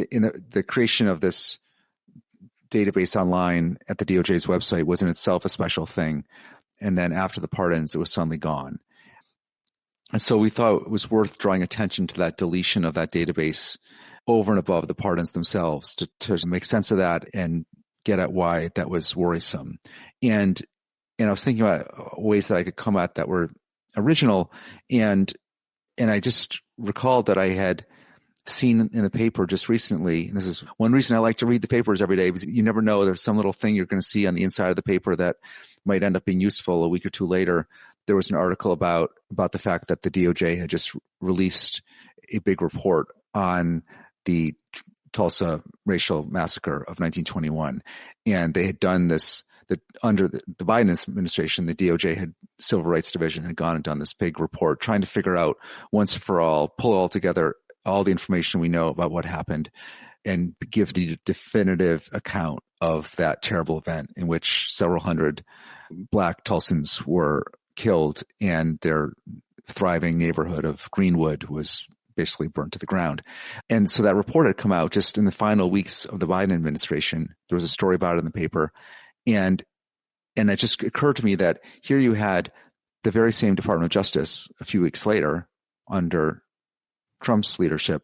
in the creation of this database online at the DOJ's website was in itself a special thing, and then after the pardons, it was suddenly gone. And so we thought it was worth drawing attention to that deletion of that database over and above the pardons themselves to make sense of that and get at why that was worrisome. And I was thinking about ways that I could come at that were original. And I just recalled that I had seen in the paper just recently, and this is one reason I like to read the papers every day, because you never know, there's some little thing you're going to see on the inside of the paper that might end up being useful a week or two later. There was an article about the fact that the DOJ had just released a big report on the Tulsa racial massacre of 1921. And they had done this, that under the Biden administration, the DOJ Civil Rights Division had gone and done this big report trying to figure out once and for all, pull all together all the information we know about what happened and give the definitive account of that terrible event in which several hundred Black Tulsans were killed and their thriving neighborhood of Greenwood was basically burned to the ground. And so that report had come out just in the final weeks of the Biden administration. There was a story about it in the paper. And it just occurred to me that here you had the very same Department of Justice a few weeks later under Trump's leadership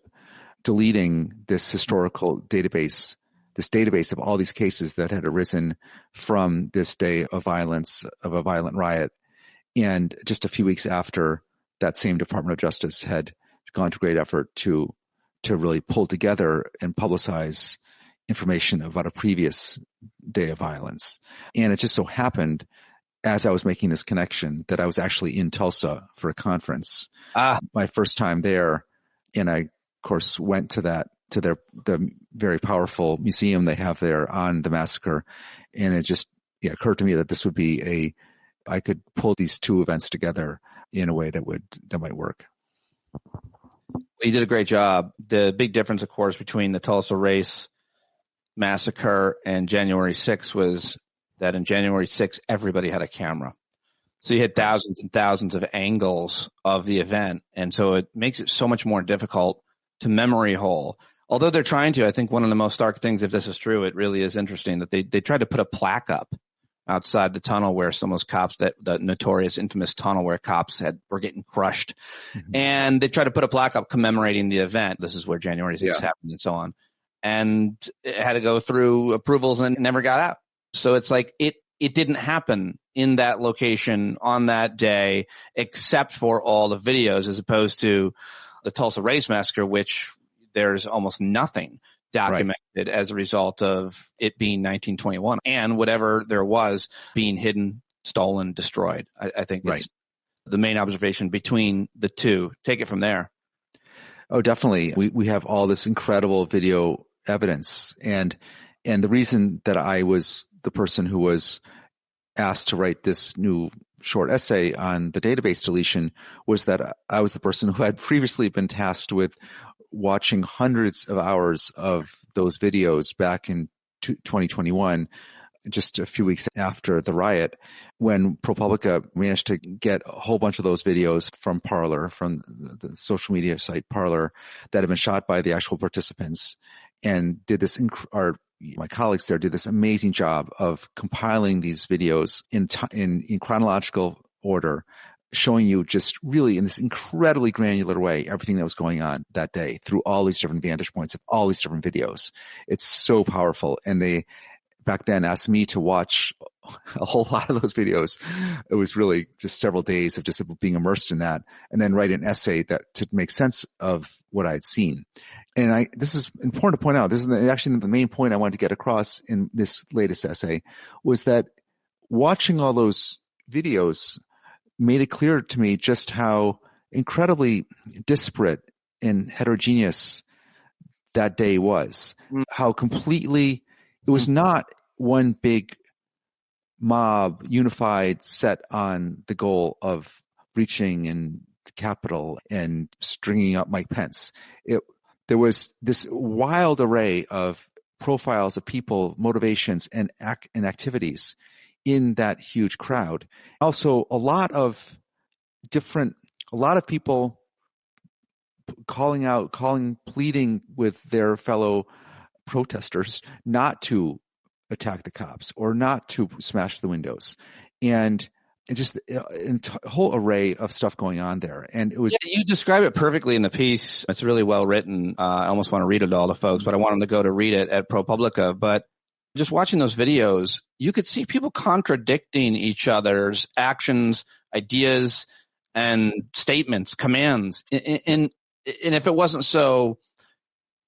deleting this historical database, this database of all these cases that had arisen from this day of violence, of a violent riot. And just a few weeks after, that same Department of Justice had gone to great effort to really pull together and publicize information about a previous day of violence. And it just so happened, as I was making this connection, that I was actually in Tulsa for a conference. My first time there. And I, of course, went to the very powerful museum they have there on the massacre. And it just occurred to me that this would be I could pull these two events together in a way that might work. You did a great job. The big difference, of course, between the Tulsa race massacre and January 6th was that in January 6th, everybody had a camera. So you had thousands and thousands of angles of the event. And so it makes it so much more difficult to memory hole. Although they're trying to, I think one of the most stark things, if this is true, it really is interesting that they tried to put a plaque up outside the tunnel where some of those cops, the notorious, infamous tunnel where cops were getting crushed. Mm-hmm. And they tried to put a plaque up commemorating the event. This is where January 6th happened and so on. And it had to go through approvals and it never got out. So it's like it didn't happen in that location on that day, except for all the videos, as opposed to the Tulsa Race Massacre, which there's almost nothing documented as a result of it being 1921 and whatever there was being hidden, stolen, destroyed. I think it's the main observation between the two. Take it from there. Oh, definitely. We have all this incredible video evidence. And the reason that I was the person who was asked to write this new short essay on the database deletion was that I was the person who had previously been tasked with watching hundreds of hours of those videos back in 2021, just a few weeks after the riot, when ProPublica managed to get a whole bunch of those videos from Parler, from the social media site Parler, that had been shot by the actual participants, and did this, my colleagues there did this amazing job of compiling these videos in chronological order, showing you just really in this incredibly granular way everything that was going on that day through all these different vantage points of all these different videos. It's so powerful. And they back then asked me to watch a whole lot of those videos. It was really just several days of just being immersed in that, and then write an essay to make sense of what I had seen. And this is important to point out. This is actually the main point I wanted to get across in this latest essay, was that watching all those videos made it clear to me just how incredibly disparate and heterogeneous that day was. How completely it was not one big mob unified set on the goal of breaching in the Capitol and stringing up Mike Pence. There was this wild array of profiles of people, motivations, and activities in that huge crowd. Also, a lot of people pleading with their fellow protesters not to attack the cops or not to smash the windows. And just a whole array of stuff going on there. And it was. Yeah, you describe it perfectly in the piece. It's really well written. I almost want to read it to all the folks, but I want them to go to read it at ProPublica. But just watching those videos, you could see people contradicting each other's actions, ideas, and statements, commands. And if it wasn't so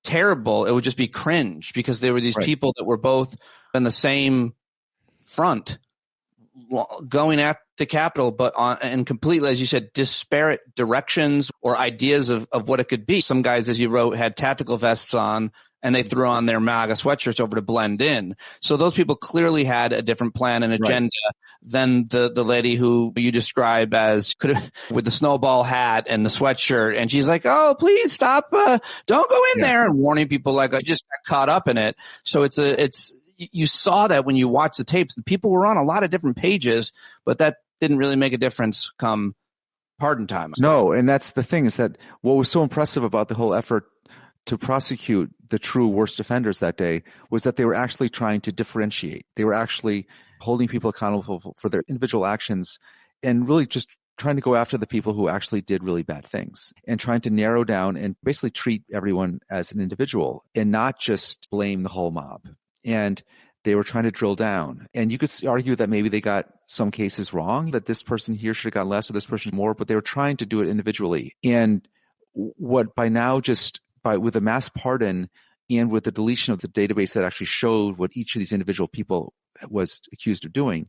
terrible, it would just be cringe, because there were these people that were both in the same front going at the Capitol, but and completely, as you said, disparate directions or ideas of what it could be. Some guys, as you wrote, had tactical vests on, and they threw on their MAGA sweatshirts over to blend in. So those people clearly had a different plan and agenda than the lady who you describe as with the snowball hat and the sweatshirt. And she's like, "Oh, please stop. Don't go in there," and warning people like, I just got caught up in it. So you saw that when you watch the tapes. The people were on a lot of different pages, but that didn't really make a difference come pardon time. No, and that's the thing, is that what was so impressive about the whole effort to prosecute the true worst offenders that day was that they were actually trying to differentiate. They were actually holding people accountable for their individual actions and really just trying to go after the people who actually did really bad things and trying to narrow down and basically treat everyone as an individual and not just blame the whole mob. And they were trying to drill down. And you could argue that maybe they got some cases wrong, that this person here should have gotten less or this person more, but they were trying to do it individually. And what by now with a mass pardon and with the deletion of the database that actually showed what each of these individual people was accused of doing,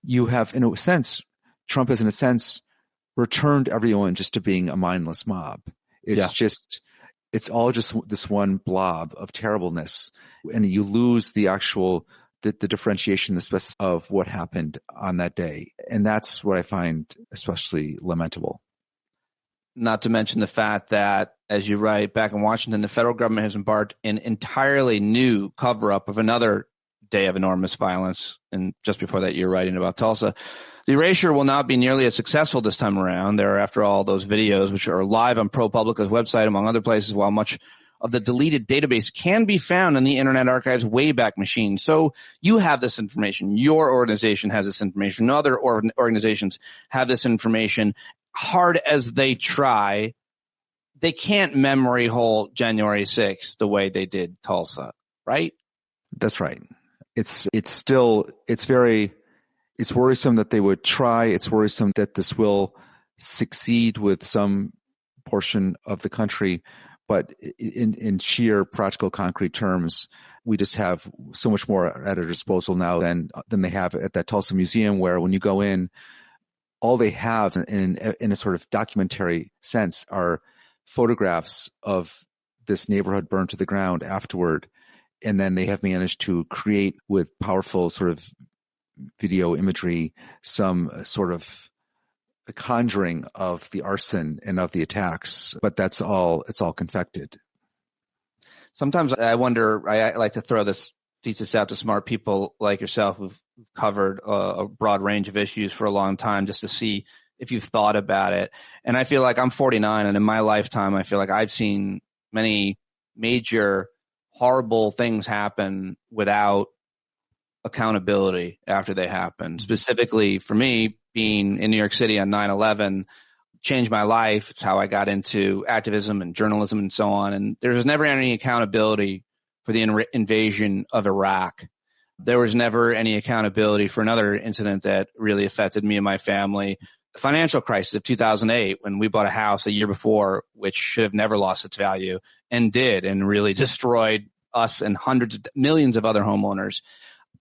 you have, in a sense, Trump has, in a sense, returned everyone just to being a mindless mob. It's all just this one blob of terribleness, and you lose the actual, the differentiation, the specificity of what happened on that day. And that's what I find especially lamentable. Not to mention the fact that, as you write, back in Washington, the federal government has embarked an entirely new cover-up of another day of enormous violence. And just before that, you're writing about Tulsa. The erasure will not be nearly as successful this time around. There are, after all, those videos, which are live on ProPublica's website, among other places, while much of the deleted database can be found in the Internet Archive's Wayback Machine. So you have this information. Your organization has this information. Other organizations have this information. Hard as they try, they can't memory hole January 6th the way they did Tulsa, right? That's right. It's worrisome that they would try. It's worrisome that this will succeed with some portion of the country. But in sheer practical, concrete terms, we just have so much more at our disposal now than they have at that Tulsa museum, where when you go in, all they have in a sort of documentary sense are photographs of this neighborhood burned to the ground afterward. And then they have managed to create, with powerful sort of video imagery, some sort of a conjuring of the arson and of the attacks. But it's all confected. Sometimes I wonder, I like to throw this thesis out to smart people like yourself who've covered a broad range of issues for a long time, just to see if you've thought about it. And I feel like I'm 49, and in my lifetime, I feel like I've seen many major horrible things happen without accountability after they happen. Specifically for me, being in New York City on 9/11 changed my life. It's how I got into activism and journalism and so on. And there was never any accountability for the invasion of Iraq. There was never any accountability for another incident that really affected me and my family. The financial crisis of 2008, when we bought a house a year before, which should have never lost its value and did, and really destroyed us and hundreds of millions of other homeowners.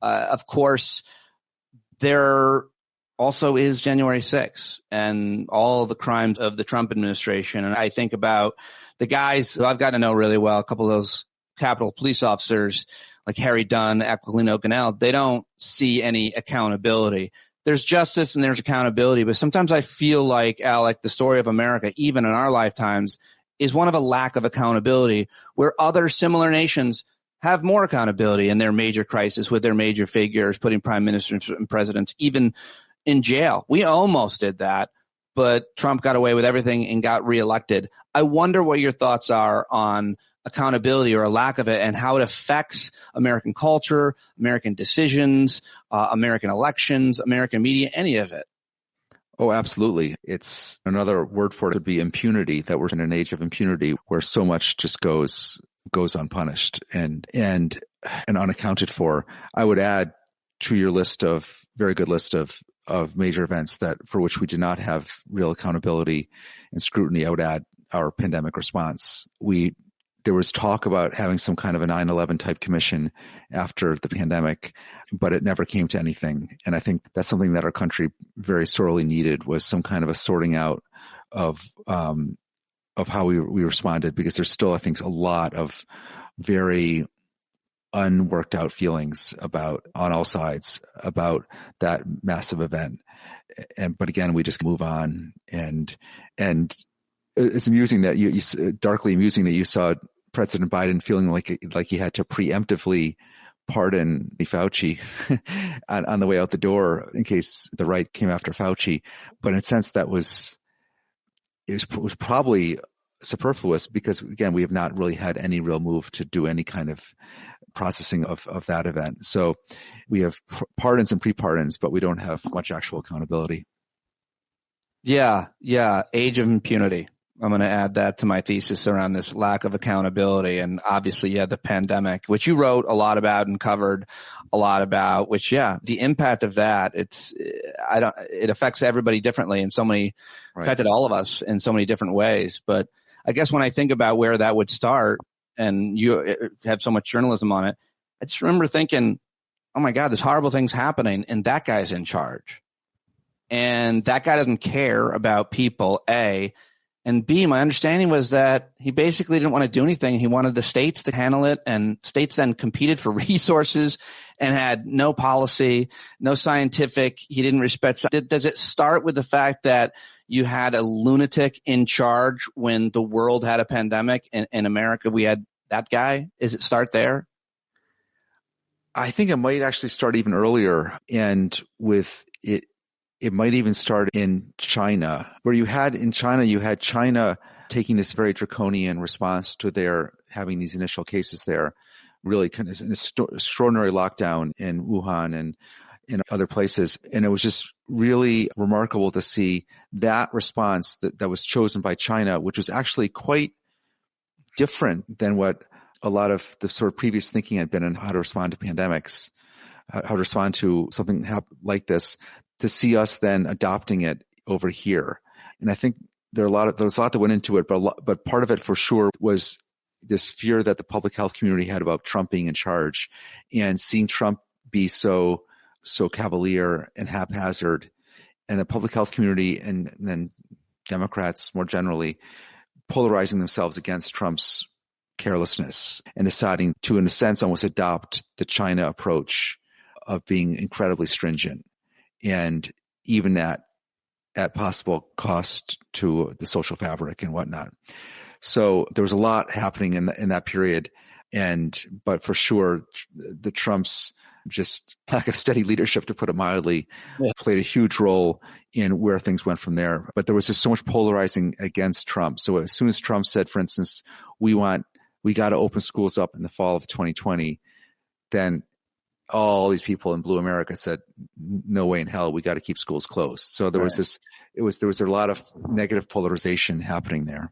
Of course, there also is January 6th and all the crimes of the Trump administration. And I think about the guys who I've gotten to know really well, a couple of those Capitol police officers like Harry Dunn, Aquilino Ganell. They don't see any accountability. There's justice and there's accountability, but sometimes I feel like, Alec, the story of America, even in our lifetimes, is one of a lack of accountability, where other similar nations have more accountability in their major crisis with their major figures, putting prime ministers and presidents even in jail. We almost did that, but Trump got away with everything and got reelected. I wonder what your thoughts are on accountability or a lack of it and how it affects American culture, American decisions, American elections, American media, any of it. Oh, absolutely. It's another word for it would be impunity, that we're in an age of impunity where so much just goes unpunished and unaccounted for. I would add to your very good list of major events for which we did not have real accountability and scrutiny. I would add our pandemic response. There was talk about having some kind of a 9/11 type commission after the pandemic, but it never came to anything. And I think that's something that our country very sorely needed, was some kind of a sorting out of how we responded, because there's still, I think, a lot of very unworked out feelings on all sides about that massive event. But again, we just move on, and it's amusing that darkly amusing that you saw President Biden feeling like he had to preemptively pardon Fauci on the way out the door in case the right came after Fauci. But in a sense, that was it was probably superfluous because, again, we have not really had any real move to do any kind of processing of that event. So we have pardons and pre-pardons, but we don't have much actual accountability. Yeah. Age of impunity. I'm going to add that to my thesis around this lack of accountability. And obviously, the pandemic, which you wrote a lot about and covered a lot about, which, the impact of that, it affects everybody differently and so many, affected all of us in so many different ways. But I guess when I think about where that would start, and you have so much journalism on it, I just remember thinking, oh my God, this horrible thing's happening and that guy's in charge. And that guy doesn't care about people, A. And B, my understanding was that he basically didn't want to do anything. He wanted the states to handle it, and states then competed for resources and had no policy, no scientific. He didn't respect. Does it start with the fact that you had a lunatic in charge when the world had a pandemic, and in America we had that guy? Is it start there? I think it might actually start even earlier, and with it. It might even start in China, where you had China taking this very draconian response to their having these initial cases there, really kind of an extraordinary lockdown in Wuhan and in other places. And it was just really remarkable to see that response that was chosen by China, which was actually quite different than what a lot of the sort of previous thinking had been on how to respond to pandemics, how to respond to something like this. To see us then adopting it over here. And I think there was a lot that went into it, but part of it for sure was this fear that the public health community had about Trump being in charge, and seeing Trump be so cavalier and haphazard, and the public health community and then Democrats more generally polarizing themselves against Trump's carelessness and deciding to, in a sense, almost adopt the China approach of being incredibly stringent. And even at possible cost to the social fabric and whatnot. So there was a lot happening in that period. But for sure, the Trump's just lack of steady leadership, to put it mildly, played a huge role in where things went from there. But there was just so much polarizing against Trump. So as soon as Trump said, for instance, we got to open schools up in the fall of 2020, then all these people in Blue America said, no way in hell, we got to keep schools closed. So there was there was a lot of negative polarization happening there.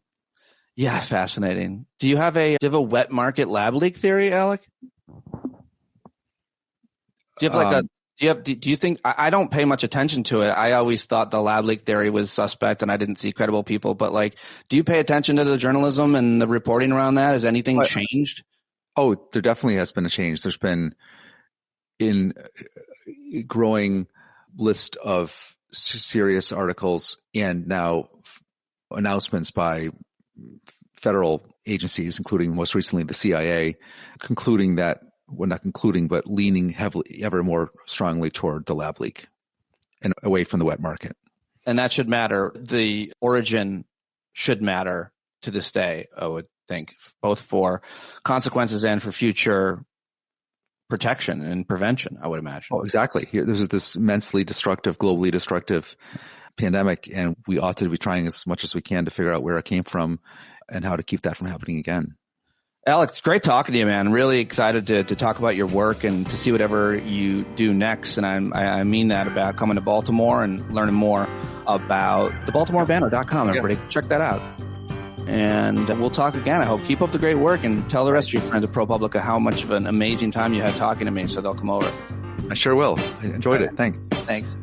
Yeah. Fascinating. Do you have a wet market lab leak theory, Alec? Do you have do you think, I don't pay much attention to it. I always thought the lab leak theory was suspect and I didn't see credible people, but do you pay attention to the journalism and the reporting around that? Has anything changed? Oh, there definitely has been a change. There's been in growing list of serious articles and now announcements by federal agencies, including most recently the CIA, concluding that, well, not concluding, but leaning heavily, ever more strongly toward the lab leak and away from the wet market. And that should matter. The origin should matter to this day, I would think, both for consequences and for future protection and prevention, I would imagine. Oh, exactly. There's this immensely destructive, globally destructive pandemic, and we ought to be trying as much as we can to figure out where it came from and how to keep that from happening again. Alex, it's great talking to you, man. Really excited to talk about your work and to see whatever you do next. And I mean that about coming to Baltimore and learning more about thebaltimorebanner.com. Everybody check that out. And we'll talk again. I hope. Keep up the great work and tell the rest of your friends at ProPublica how much of an amazing time you had talking to me, so they'll come over. I sure will. I enjoyed it. Thanks. Thanks.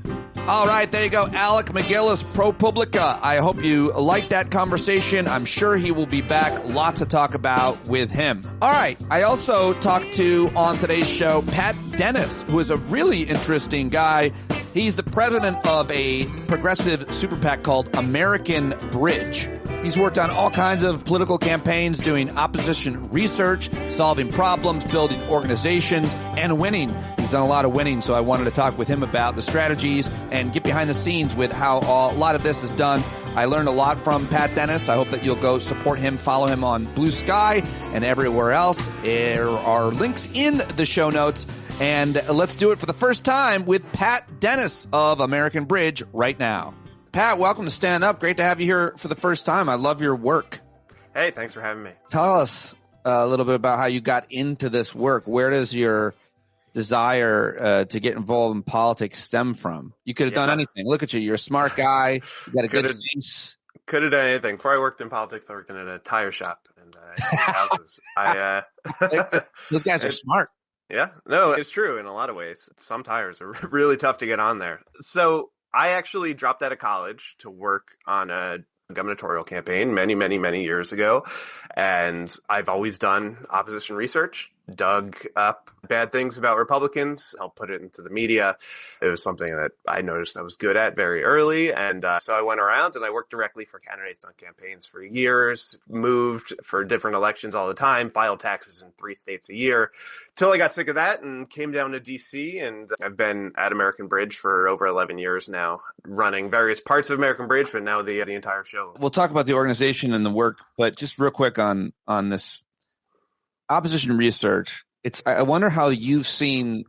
All right, there you go. Alec MacGillis, ProPublica. I hope you liked that conversation. I'm sure he will be back. Lots to talk about with him. All right. I also talked to, on today's show, Pat Dennis, who is a really interesting guy. He's the president of a progressive super PAC called American Bridge. He's worked on all kinds of political campaigns, doing opposition research, solving problems, building organizations, and winning. He's done a lot of winning, so I wanted to talk with him about the strategies and get behind the scenes with how a lot of this is done. I learned a lot from Pat Dennis. I hope that you'll go support him, follow him on Blue Sky and everywhere else. There are links in the show notes. And let's do it for the first time with Pat Dennis of American Bridge right now. Pat, welcome to Stand Up. Great to have you here for the first time. I love your work. Hey, thanks for having me. Tell us a little bit about how you got into this work. Where does your desire to get involved in politics stem from? You could have done anything. Look at you. You're a smart guy. You got a good face. Could have done anything. Before I worked in politics, I worked in a tire shop and houses. Those guys are smart. Yeah, no, it's true in a lot of ways. Some tires are really tough to get on there. So I actually dropped out of college to work on a gubernatorial campaign many, many, many years ago. And I've always done opposition research, dug up bad things about Republicans, helped put it into the media. It was something that I noticed I was good at very early. And so I went around and I worked directly for candidates on campaigns for years, moved for different elections all the time, filed taxes in 3 states a year, till I got sick of that and came down to DC. And I've been at American Bridge for over 11 years now, running various parts of American Bridge, but now the entire show. We'll talk about the organization and the work, but just real quick on this opposition research. I wonder how you've seen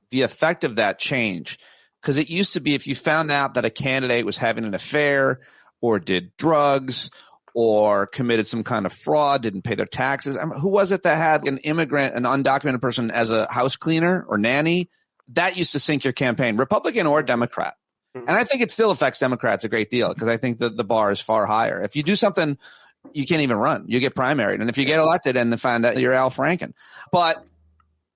the effect of that change. Because it used to be if you found out that a candidate was having an affair or did drugs or committed some kind of fraud, didn't pay their taxes. Who was it that had an immigrant, an undocumented person as a house cleaner or nanny? That used to sink your campaign, Republican or Democrat. And I think it still affects Democrats a great deal because I think that the bar is far higher. If you do something, you can't even run. You get primaried. And if you get elected and then find out you're Al Franken. But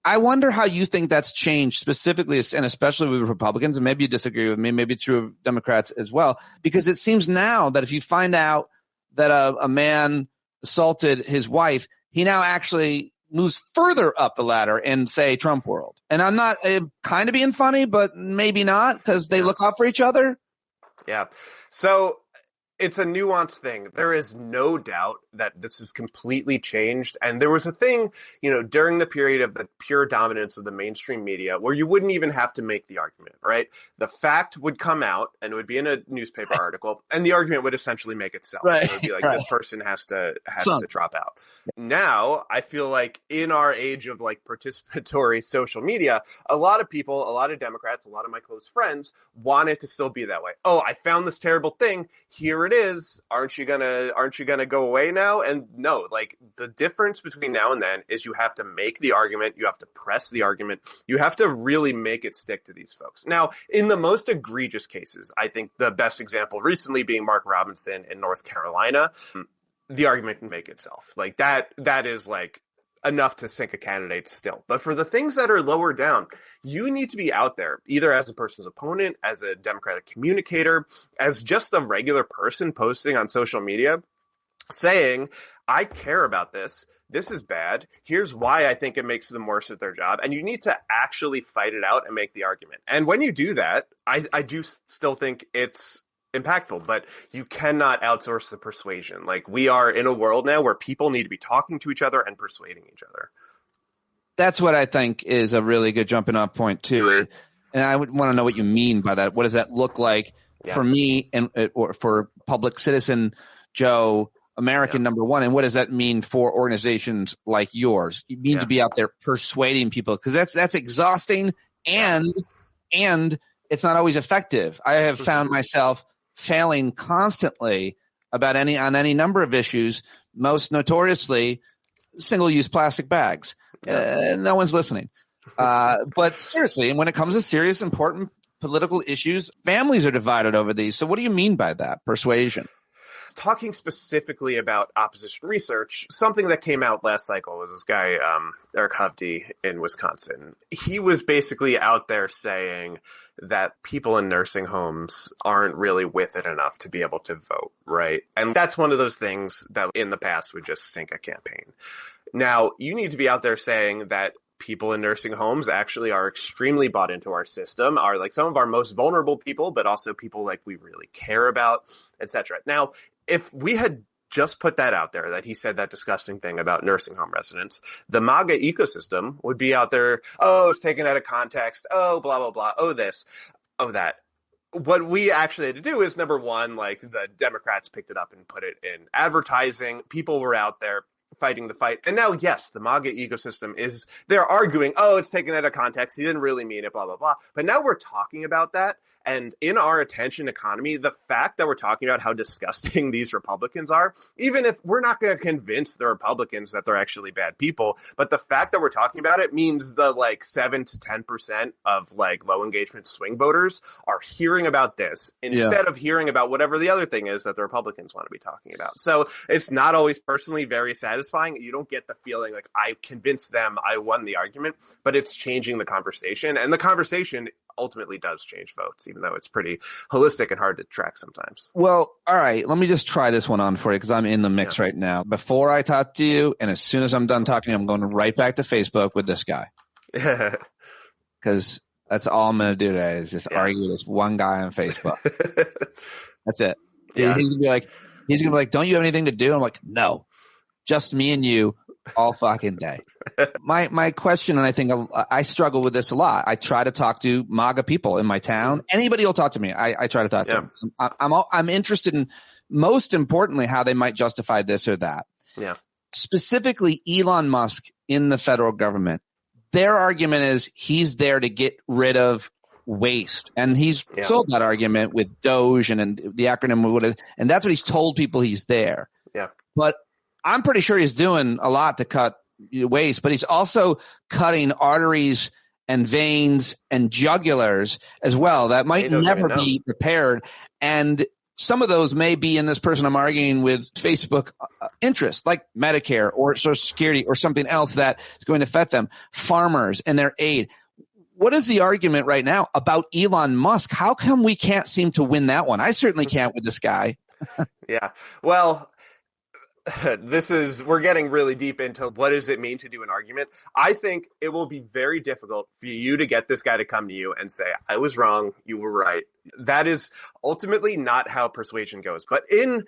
I wonder how you think that's changed specifically and especially with Republicans. And maybe you disagree with me. Maybe it's true of Democrats as well. Because it seems now that if you find out that a man assaulted his wife, he now actually moves further up the ladder in, say, Trump world. And I'm not kind of being funny, but maybe not because they look out for each other. Yeah. So it's a nuanced thing. There is no doubt that this has completely changed. And there was a thing, during the period of the pure dominance of the mainstream media where you wouldn't even have to make the argument, right? The fact would come out and it would be in a newspaper article and the argument would essentially make itself. Right. It would be like, this person has to drop out. Now, I feel like in our age of like participatory social media, a lot of people, a lot of Democrats, a lot of my close friends want it to still be that way. Oh, I found this terrible thing. Here it is. Aren't you gonna go away now? And no, like the difference between now and then is you have to make the argument, you have to press the argument, you have to really make it stick to these folks. Now, in the most egregious cases, I think the best example recently being Mark Robinson in North Carolina, the argument can make itself. Like that is like enough to sink a candidate still. But for the things that are lower down, you need to be out there, either as a person's opponent, as a Democratic communicator, as just a regular person posting on social media, saying, I care about this. This is bad. Here's why I think it makes them worse at their job. And you need to actually fight it out and make the argument. And when you do that, I do still think it's impactful, but you cannot outsource the persuasion. Like we are in a world now where people need to be talking to each other and persuading each other. That's what I think is a really good jumping off point too. And I would want to know what you mean by that. What does that look like for me or for public citizen Joe, American number one? And what does that mean for organizations like yours? You need to be out there persuading people because that's exhausting and it's not always effective. I have found myself failing constantly on any number of issues, most notoriously single-use plastic bags. No one's listening. But seriously, when it comes to serious, important political issues, families are divided over these. So what do you mean by that, persuasion? Talking specifically about opposition research, something that came out last cycle was this guy, Eric Hovde in Wisconsin. He was basically out there saying that people in nursing homes aren't really with it enough to be able to vote, right? And that's one of those things that in the past would just sink a campaign. Now, you need to be out there saying that people in nursing homes actually are extremely bought into our system, are like some of our most vulnerable people, but also people like we really care about, etc. Now, if we had just put that out there, that he said that disgusting thing about nursing home residents, the MAGA ecosystem would be out there, oh, it's taken out of context, oh, blah, blah, blah, oh, this, oh, that. What we actually had to do is, number one, like the Democrats picked it up and put it in advertising. People were out there fighting the fight. And now, yes, the MAGA ecosystem they're arguing, oh, it's taken out of context. He didn't really mean it, blah, blah, blah. But now we're talking about that. And in our attention economy, the fact that we're talking about how disgusting these Republicans are, even if we're not going to convince the Republicans that they're actually bad people, but the fact that we're talking about it means the 7 to 10% of low engagement swing voters are hearing about this instead of hearing about whatever the other thing is that the Republicans want to be talking about. So it's not always personally very satisfying. You don't get the feeling like I convinced them, I won the argument, but it's changing the conversation, and the conversation ultimately does change votes, even though it's pretty holistic and hard to track sometimes. Well, all right, let me just try this one on for you because I'm in the mix right now. Before I talk to you, and as soon as I'm done talking, I'm going right back to Facebook with this guy. Because that's all I'm going to do today is just argue with this one guy on Facebook. That's it. Yeah. He's going to be like, don't you have anything to do? I'm like, no, just me and you all fucking day. My question, and I think I struggle with this a lot. I try to talk to MAGA people in my town. Anybody will talk to me. I try to talk to them. I'm interested in, most importantly, how they might justify this or that. Yeah. Specifically, Elon Musk in the federal government. Their argument is he's there to get rid of waste, and he's sold that argument with Doge and the acronym, and that's what he's told people he's there. Yeah. But I'm pretty sure he's doing a lot to cut waste, but he's also cutting arteries and veins and jugulars as well that might never be repaired. And some of those may be in this person I'm arguing with Facebook interest, like Medicare or Social Security or something else that is going to affect them. Farmers and their aid. What is the argument right now about Elon Musk? How come we can't seem to win that one? I certainly can't with this guy. Yeah. Well, we're getting really deep into what does it mean to do an argument. I think it will be very difficult for you to get this guy to come to you and say, I was wrong, you were right. That is ultimately not how persuasion goes. But in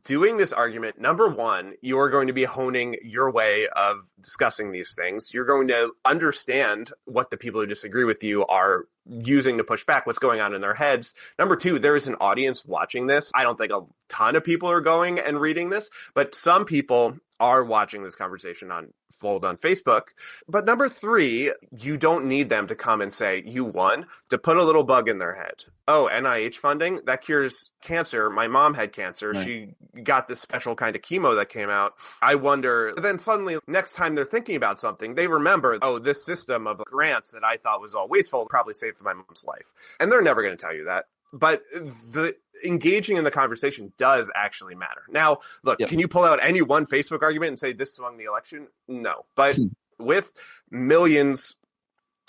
doing this argument, number one, you are going to be honing your way of discussing these things. You're going to understand what the people who disagree with you are using to push back, what's going on in their heads. Number two, there is an audience watching this. I don't think a ton of people are going and reading this, but some people are watching this conversation unfold on Facebook. But number three, you don't need them to come and say, you won, to put a little bug in their head. Oh, NIH funding, that cures cancer. My mom had cancer. Right. She got this special kind of chemo that came out. I wonder, then suddenly next time they're thinking about something, they remember, oh, this system of grants that I thought was all wasteful probably saved my mom's life. And they're never going to tell you that. But the engaging in the conversation does actually matter. Now, look, can you pull out any one Facebook argument and say this swung the election? No. But with millions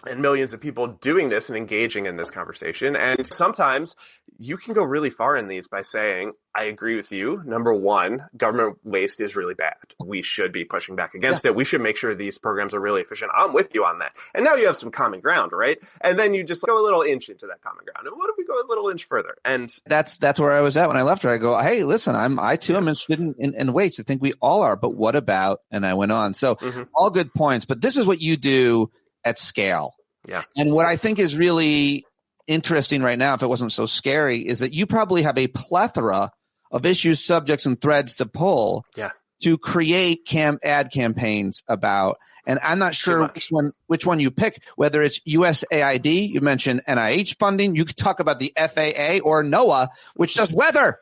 and millions of people doing this and engaging in this conversation, and sometimes you can go really far in these by saying, I agree with you. Number one, government waste is really bad. We should be pushing back against it. We should make sure these programs are really efficient. I'm with you on that. And now you have some common ground, right? And then you just go a little inch into that common ground. And what if we go a little inch further? And that's where I was at when I left her. I go, hey, listen, I too am interested in waste. I think we all are. But what about? And I went on. So all good points. But this is what you do at scale. Yeah. And what I think is really interesting right now, if it wasn't so scary, is that you probably have a plethora of issues, subjects, and threads to pull to create ad campaigns about. And I'm not sure which one you pick, whether it's USAID, you mentioned NIH funding, you could talk about the FAA or NOAA, which does weather.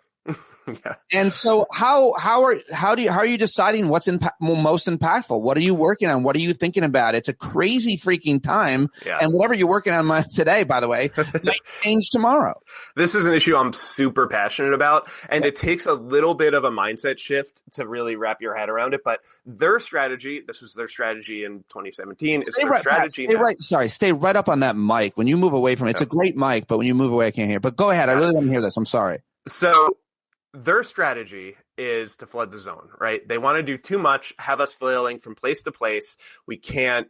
And so how are you deciding what's most impactful? What are you working on? What are you thinking about? It's a crazy freaking time. And whatever you're working on today, by the way, might change tomorrow. This is an issue I'm super passionate about, and it takes a little bit of a mindset shift to really wrap your head around it. But their strategy, this was their strategy in 2017. It's their strategy now. Stay right up on that mic. When you move away from it, it's a great mic, but when you move away, I can't hear. But go ahead. I really want to hear this. I'm sorry. So their strategy is to flood the zone, right? They want to do too much, have us flailing from place to place. We can't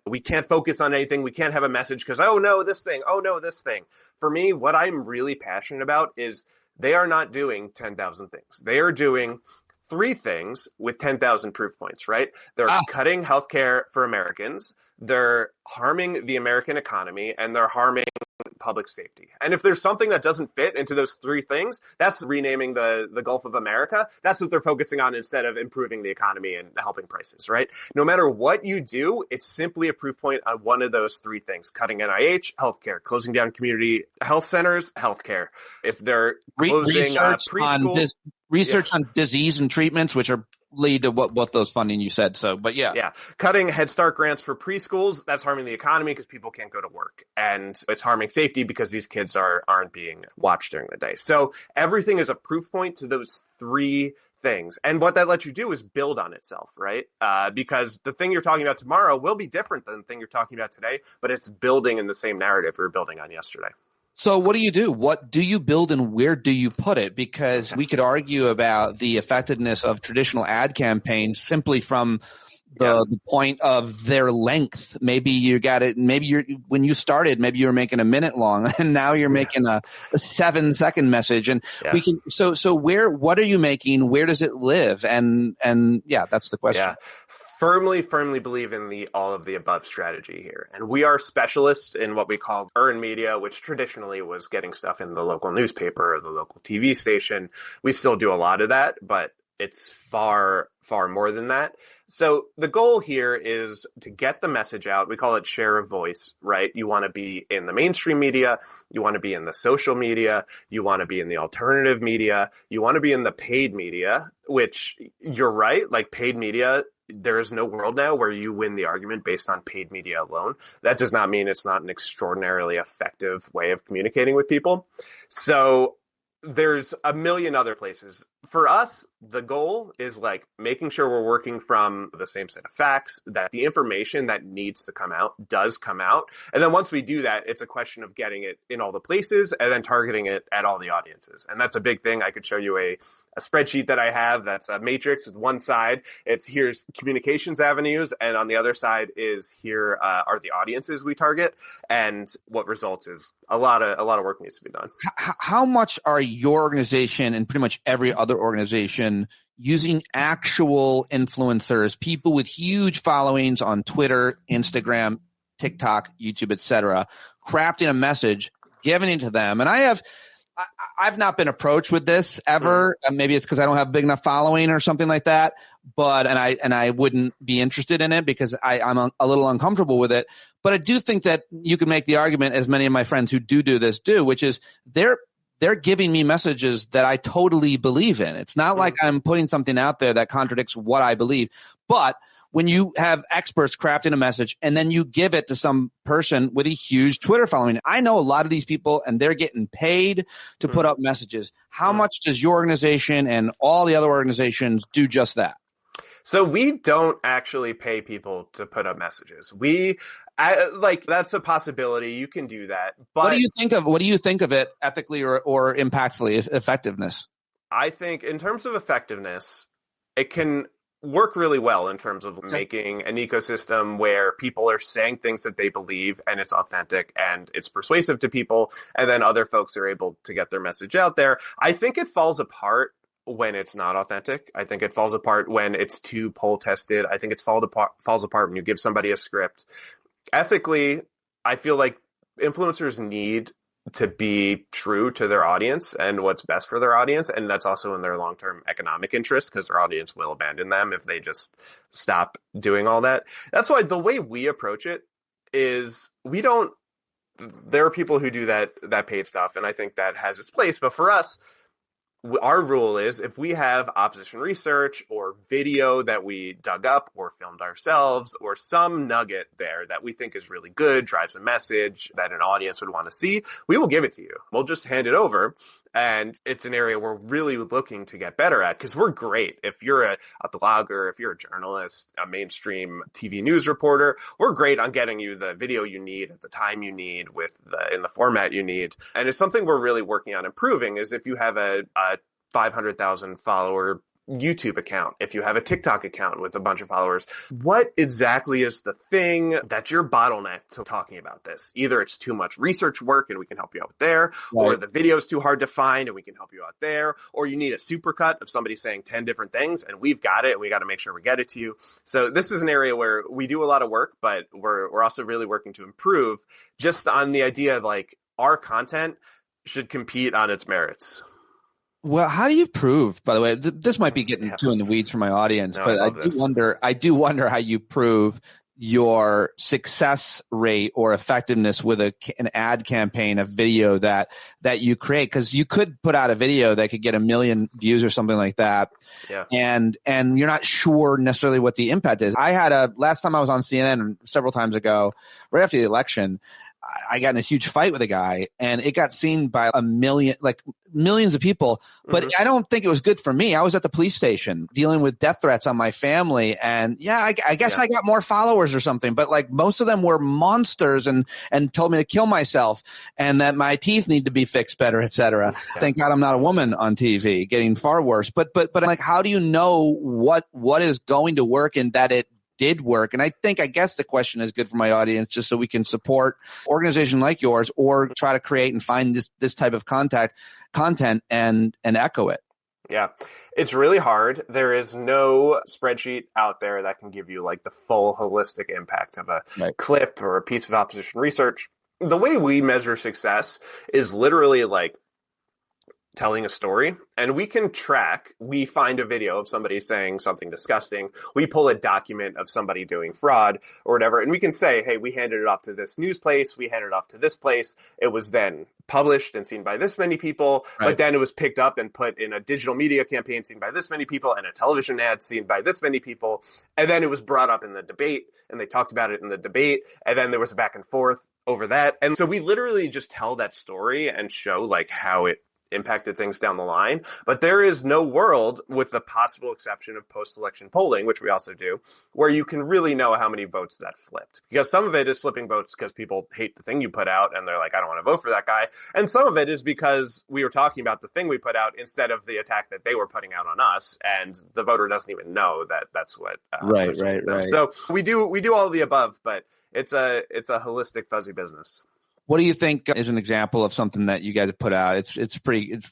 focus on anything. We can't have a message because, oh no, this thing. Oh no, this thing. For me, what I'm really passionate about is they are not doing 10,000 things. They are doing three things with 10,000 proof points, right? They're cutting healthcare for Americans, they're harming the American economy, and they're harming public safety. And if there's something that doesn't fit into those three things, that's renaming the Gulf of America. That's what they're focusing on instead of improving the economy and helping prices, right? No matter what you do, it's simply a proof point on one of those three things: cutting NIH, healthcare; closing down community health centers, healthcare. If they're closing preschool, research on disease and treatments, which are lead to what those funding you said. So, but yeah. Cutting Head Start grants for preschools, that's harming the economy because people can't go to work. And it's harming safety because these kids aren't being watched during the day. So everything is a proof point to those three things. And what that lets you do is build on itself, right? Because the thing you're talking about tomorrow will be different than the thing you're talking about today, but it's building in the same narrative we were building on yesterday. So what do you do? What do you build and where do you put it? Because we could argue about the effectiveness of traditional ad campaigns simply from the point of their length. Maybe you got it. Maybe when you started, maybe you were making a minute long and now you're making a 7-second message. And we can, so what are you making? Where does it live? And that's the question. Yeah. Firmly believe in the all of the above strategy here. And we are specialists in what we call earned media, which traditionally was getting stuff in the local newspaper or the local TV station. We still do a lot of that, but it's far more than that. So the goal here is to get the message out. We call it share of voice, right? You want to be in the mainstream media. You want to be in the social media. You want to be in the alternative media. You want to be in the paid media, which you're right, like paid media. There is no world now where you win the argument based on paid media alone. That does not mean it's not an extraordinarily effective way of communicating with people. So there's a million other places. For us, the goal is like making sure we're working from the same set of facts, that the information that needs to come out does come out. And then once we do that, it's a question of getting it in all the places and then targeting it at all the audiences. And that's a big thing. I could show you a spreadsheet that I have that's a matrix with one side. Here's communications avenues, and on the other side is here are the audiences we target. And what results is a lot of work needs to be done. How much are your organization and pretty much every other organization using actual influencers, people with huge followings on Twitter, Instagram, TikTok, YouTube, etc., crafting a message, giving it to them? And I've not been approached with this ever. Maybe it's because I don't have a big enough following or something like that. But and I wouldn't be interested in it because I'm a little uncomfortable with it. But I do think that you can make the argument, as many of my friends who do this do, which is they're giving me messages that I totally believe in. It's not like I'm putting something out there that contradicts what I believe. But when you have experts crafting a message and then you give it to some person with a huge Twitter following, I know a lot of these people and they're getting paid to put up messages. How much does your organization and all the other organizations do just that? So we don't actually pay people to put up messages. That's a possibility. You can do that. But what do you think of it ethically or impactfully as effectiveness? I think in terms of effectiveness, it can work really well in terms of making an ecosystem where people are saying things that they believe and it's authentic and it's persuasive to people, and then other folks are able to get their message out there. I think it falls apart when it's not authentic. I think it falls apart when it's too poll tested. I think it falls apart when you give somebody a script. Ethically, I feel like influencers need to be true to their audience and what's best for their audience. And that's also in their long-term economic interest because their audience will abandon them if they just stop doing all that. That's why the way we approach it is there are people who do that paid stuff, and I think that has its place. But for us, our rule is if we have opposition research or video that we dug up or filmed ourselves or some nugget there that we think is really good, drives a message that an audience would want to see, we will give it to you. We'll just hand it over. And it's an area we're really looking to get better at because we're great. If you're a blogger, if you're a journalist, a mainstream TV news reporter, we're great on getting you the video you need at the time you need in the format you need. And it's something we're really working on improving is if you have a 500,000 follower YouTube account, if you have a TikTok account with a bunch of followers, what exactly is the thing that's your bottleneck to talking about this? Either it's too much research work and we can help you out there, or the video's too hard to find and we can help you out there, or you need a supercut of somebody saying 10 different things and we've got it and we got to make sure we get it to you. So this is an area where we do a lot of work, but we're also really working to improve just on the idea like our content should compete on its merits. Well, how do you prove, by the way, this might be getting too in the weeds for my audience, but I do wonder how you prove your success rate or effectiveness with an ad campaign, a video that you create. Because you could put out a video that could get 1 million views or something like that. Yeah. And you're not sure necessarily what the impact is. Last time I was on CNN several times ago, right after the election, I got in this huge fight with a guy and it got seen by millions of people, but I don't think it was good for me. I was at the police station dealing with death threats on my family. And I guess I got more followers or something, but like most of them were monsters and told me to kill myself and that my teeth need to be fixed better, et cetera. Yeah. Thank God I'm not a woman on TV, getting far worse. But like, how do you know what is going to work and that it did work? And I guess the question is good for my audience, just so we can support organization like yours or try to create and find this type of content and echo it. Yeah, it's really hard. There is no spreadsheet out there that can give you like the full holistic impact of a clip or a piece of opposition research. The way we measure success is literally like telling a story, and we can track. We find a video of somebody saying something disgusting. We pull a document of somebody doing fraud or whatever, and we can say, hey, we handed it off to this news place. We handed it off to this place. It was then published and seen by this many people, but then it was picked up and put in a digital media campaign seen by this many people and a television ad seen by this many people. And then it was brought up in the debate and they talked about it in the debate. And then there was a back and forth over that. And so we literally just tell that story and show like how it impacted things down the line. But there is no world, with the possible exception of post-election polling, which we also do, where you can really know how many votes that flipped. Because some of it is flipping votes because people hate the thing you put out and they're like, I don't want to vote for that guy. And some of it is because we were talking about the thing we put out instead of the attack that they were putting out on us, and the voter doesn't even know that that's what right. So we do all of the above, but it's a holistic, fuzzy business. What do you think is an example of something that you guys have put out? It's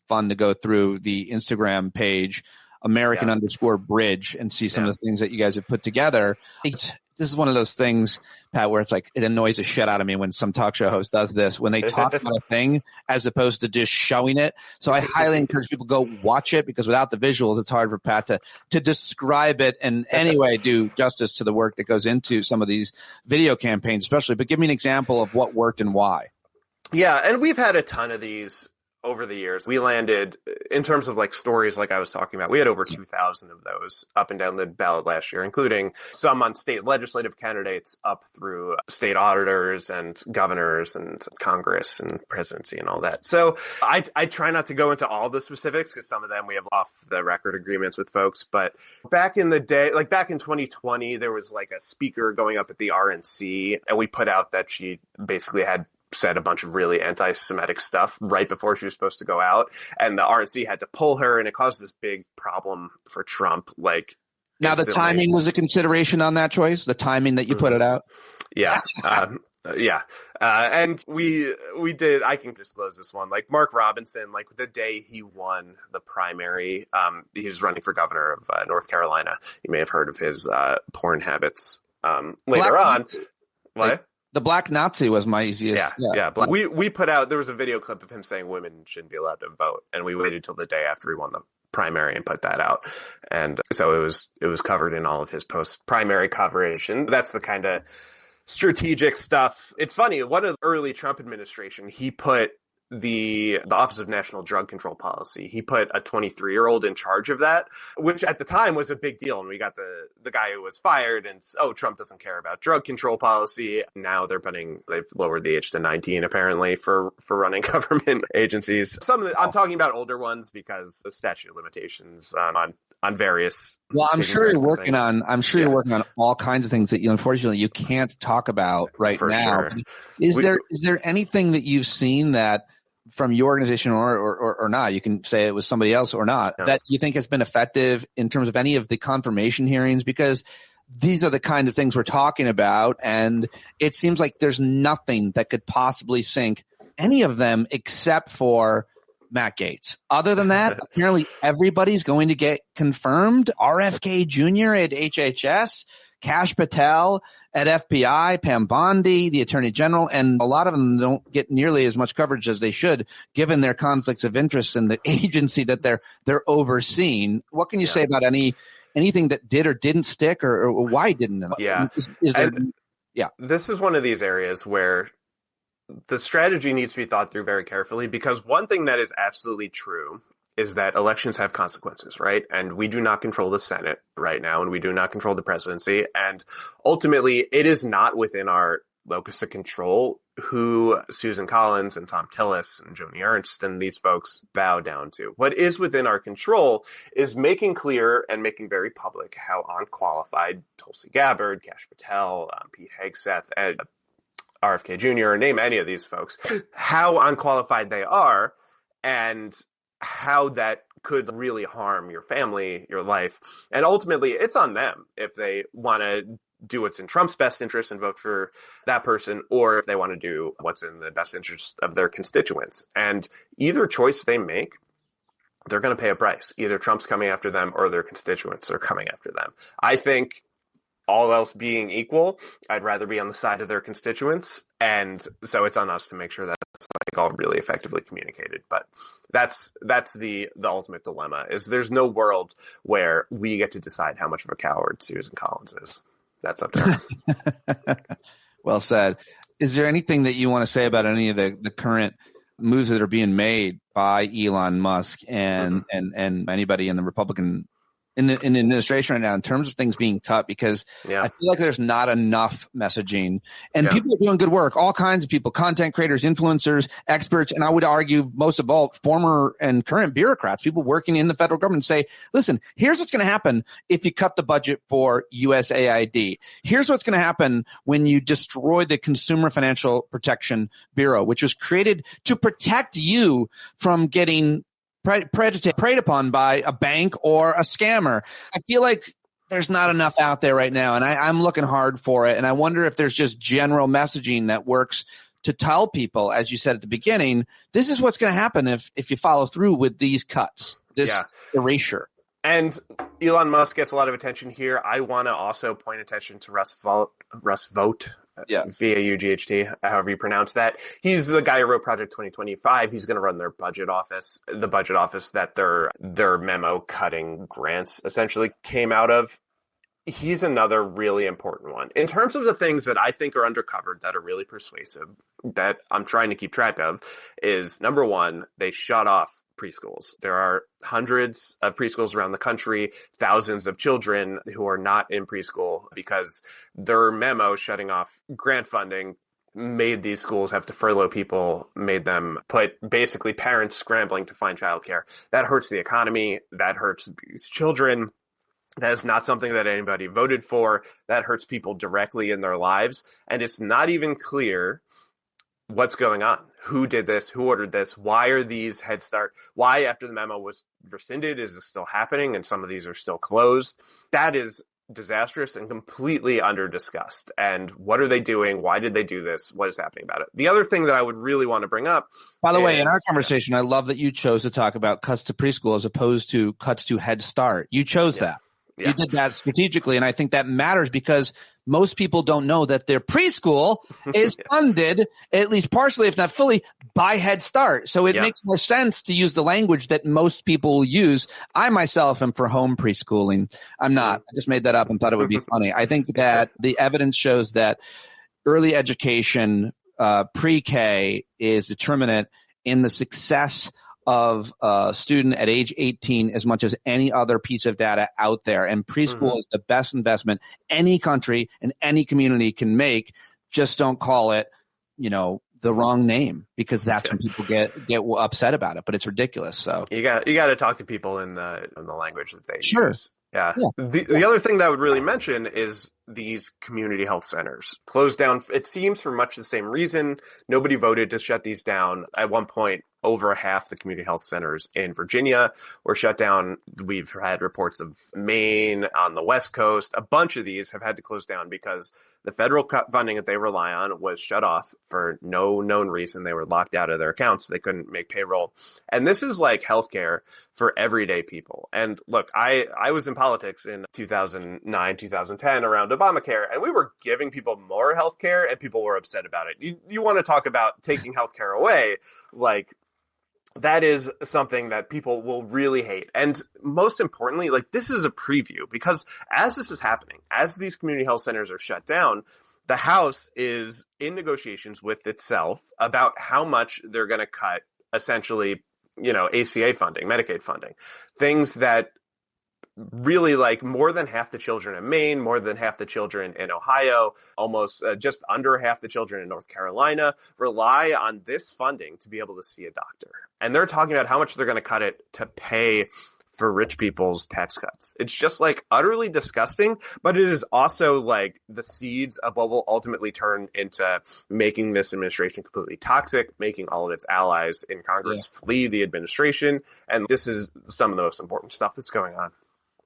fun to go through the Instagram page, American_Bridge, and see some of the things that you guys have put together. This is one of those things, Pat, where it's like, it annoys the shit out of me when some talk show host does this, when they talk about a thing as opposed to just showing it. So I highly encourage people to go watch it, because without the visuals, it's hard for Pat to describe it and anyway do justice to the work that goes into some of these video campaigns, especially. But give me an example of what worked and why. Yeah, and we've had a ton of these over the years. We landed, in terms of like stories like I was talking about, we had over 2,000 of those up and down the ballot last year, including some on state legislative candidates up through state auditors and governors and Congress and presidency and all that. So I try not to go into all the specifics because some of them we have off the record agreements with folks. But back in the day, like back in 2020, there was like a speaker going up at the RNC, and we put out that she basically had said a bunch of really anti-Semitic stuff right before she was supposed to go out, and the RNC had to pull her, and it caused this big problem for Trump. Like, now instantly. The timing was a consideration on that choice, the timing that you put it out. Yeah. And we did, I can disclose this one, like Mark Robinson, like the day he won the primary, he was running for governor of North Carolina. You may have heard of his porn habits later on. What? The Black Nazi was my easiest. Yeah. We put out, there was a video clip of him saying women shouldn't be allowed to vote, and we waited till the day after he won the primary and put that out. And so it was covered in all of his post-primary coverage, and that's the kind of strategic stuff. It's funny, one of the early Trump administration, he put the Office of National Drug Control Policy, he put a 23-year-old in charge of that, which at the time was a big deal. And we got the guy who was fired, and Trump doesn't care about drug control policy. Now they've lowered the age to 19 apparently for running government agencies. I'm talking about older ones because the statute of limitations on various. Well, I'm sure you're working on all kinds of things that unfortunately you can't talk about right now. Sure. Is there anything that you've seen that from your organization or not, you can say it was somebody else or not, that you think has been effective in terms of any of the confirmation hearings? Because these are the kind of things we're talking about, and it seems like there's nothing that could possibly sink any of them except for Matt Gaetz. Other than that, apparently everybody's going to get confirmed. RFK Jr. at HHS, Kash Patel at FBI, Pam Bondi, the Attorney General, and a lot of them don't get nearly as much coverage as they should, given their conflicts of interest in the agency that they're overseeing. What can you say about anything that did or didn't stick, or why didn't it? Yeah. Is there, This is one of these areas where the strategy needs to be thought through very carefully, because one thing that is absolutely true is that elections have consequences, right? And we do not control the Senate right now, and we do not control the presidency. And ultimately, it is not within our locus of control who Susan Collins and Tom Tillis and Joni Ernst and these folks bow down to. What is within our control is making clear and making very public how unqualified Tulsi Gabbard, Kash Patel, Pete Hegseth, and RFK Jr., name any of these folks, how unqualified they are, and how that could really harm your family, your life. And ultimately, it's on them if they want to do what's in Trump's best interest and vote for that person, or if they want to do what's in the best interest of their constituents. And either choice they make, they're going to pay a price. Either Trump's coming after them or their constituents are coming after them. I think, all else being equal, I'd rather be on the side of their constituents. And so it's on us to make sure that's like all really effectively communicated. But that's the ultimate dilemma, is there's no world where we get to decide how much of a coward Susan Collins is. That's up to her. Well said. Is there anything that you want to say about any of the current moves that are being made by Elon Musk and anybody in the Republican in the administration right now in terms of things being cut? Because I feel like there's not enough messaging, and people are doing good work, all kinds of people, content creators, influencers, experts, and I would argue most of all former and current bureaucrats, people working in the federal government, say, listen, here's what's going to happen if you cut the budget for USAID. Here's what's going to happen when you destroy the Consumer Financial Protection Bureau, which was created to protect you from getting preyed upon by a bank or a scammer. I feel like there's not enough out there right now, and I'm looking hard for it. And I wonder if there's just general messaging that works to tell people, as you said at the beginning, this is what's going to happen if you follow through with these cuts, this erasure. And Elon Musk gets a lot of attention here. I want to also point attention to Russ Vought. V-A-U-G-H-T, however you pronounce that. He's the guy who wrote Project 2025. He's going to run their budget office, the budget office that their memo cutting grants essentially came out of. He's another really important one. In terms of the things that I think are undercovered that are really persuasive, that I'm trying to keep track of, is number one, they shut off preschools. There are hundreds of preschools around the country, thousands of children who are not in preschool because their memo shutting off grant funding made these schools have to furlough people, made them put basically parents scrambling to find childcare. That hurts the economy. That hurts these children. That is not something that anybody voted for. That hurts people directly in their lives. And it's not even clear what's going on. Who did this? Who ordered this? Why are these Head Start? Why, after the memo was rescinded, is this still happening? And some of these are still closed. That is disastrous and completely under-discussed. And what are they doing? Why did they do this? What is happening about it? The other thing that I would really want to bring up, by the way, in our conversation, I love that you chose to talk about cuts to preschool as opposed to cuts to Head Start. You chose that. You did that strategically, and I think that matters because most people don't know that their preschool is funded, at least partially, if not fully, by Head Start. So it makes more sense to use the language that most people use. I myself am for home preschooling. I'm not. I just made that up and thought it would be funny. I think that the evidence shows that early education, pre-K, is determinant in the success of a student at age 18 as much as any other piece of data out there. And preschool is the best investment any country and any community can make. Just don't call it, the wrong name, because that's when people get upset about it. But it's ridiculous. So you got to talk to people in the language that they use. Yeah. The other thing that I would really mention is these community health centers closed down. It seems for much the same reason. Nobody voted to shut these down. At one point, over half the community health centers in Virginia were shut down. We've had reports of Maine on the West Coast. A bunch of these have had to close down because the federal funding that they rely on was shut off for no known reason. They were locked out of their accounts. They couldn't make payroll. And this is like healthcare for everyday people. And look, I was in politics in 2009, 2010 around Obamacare, and we were giving people more healthcare and people were upset about it. You want to talk about taking healthcare away, like that is something that people will really hate. And most importantly, like this is a preview, because as this is happening, as these community health centers are shut down, the House is in negotiations with itself about how much they're going to cut, essentially, ACA funding, Medicaid funding, things that really, like, more than half the children in Maine, more than half the children in Ohio, almost just under half the children in North Carolina rely on this funding to be able to see a doctor. And they're talking about how much they're going to cut it to pay for rich people's tax cuts. It's just like utterly disgusting, but it is also like the seeds of what will ultimately turn into making this administration completely toxic, making all of its allies in Congress flee the administration. And this is some of the most important stuff that's going on.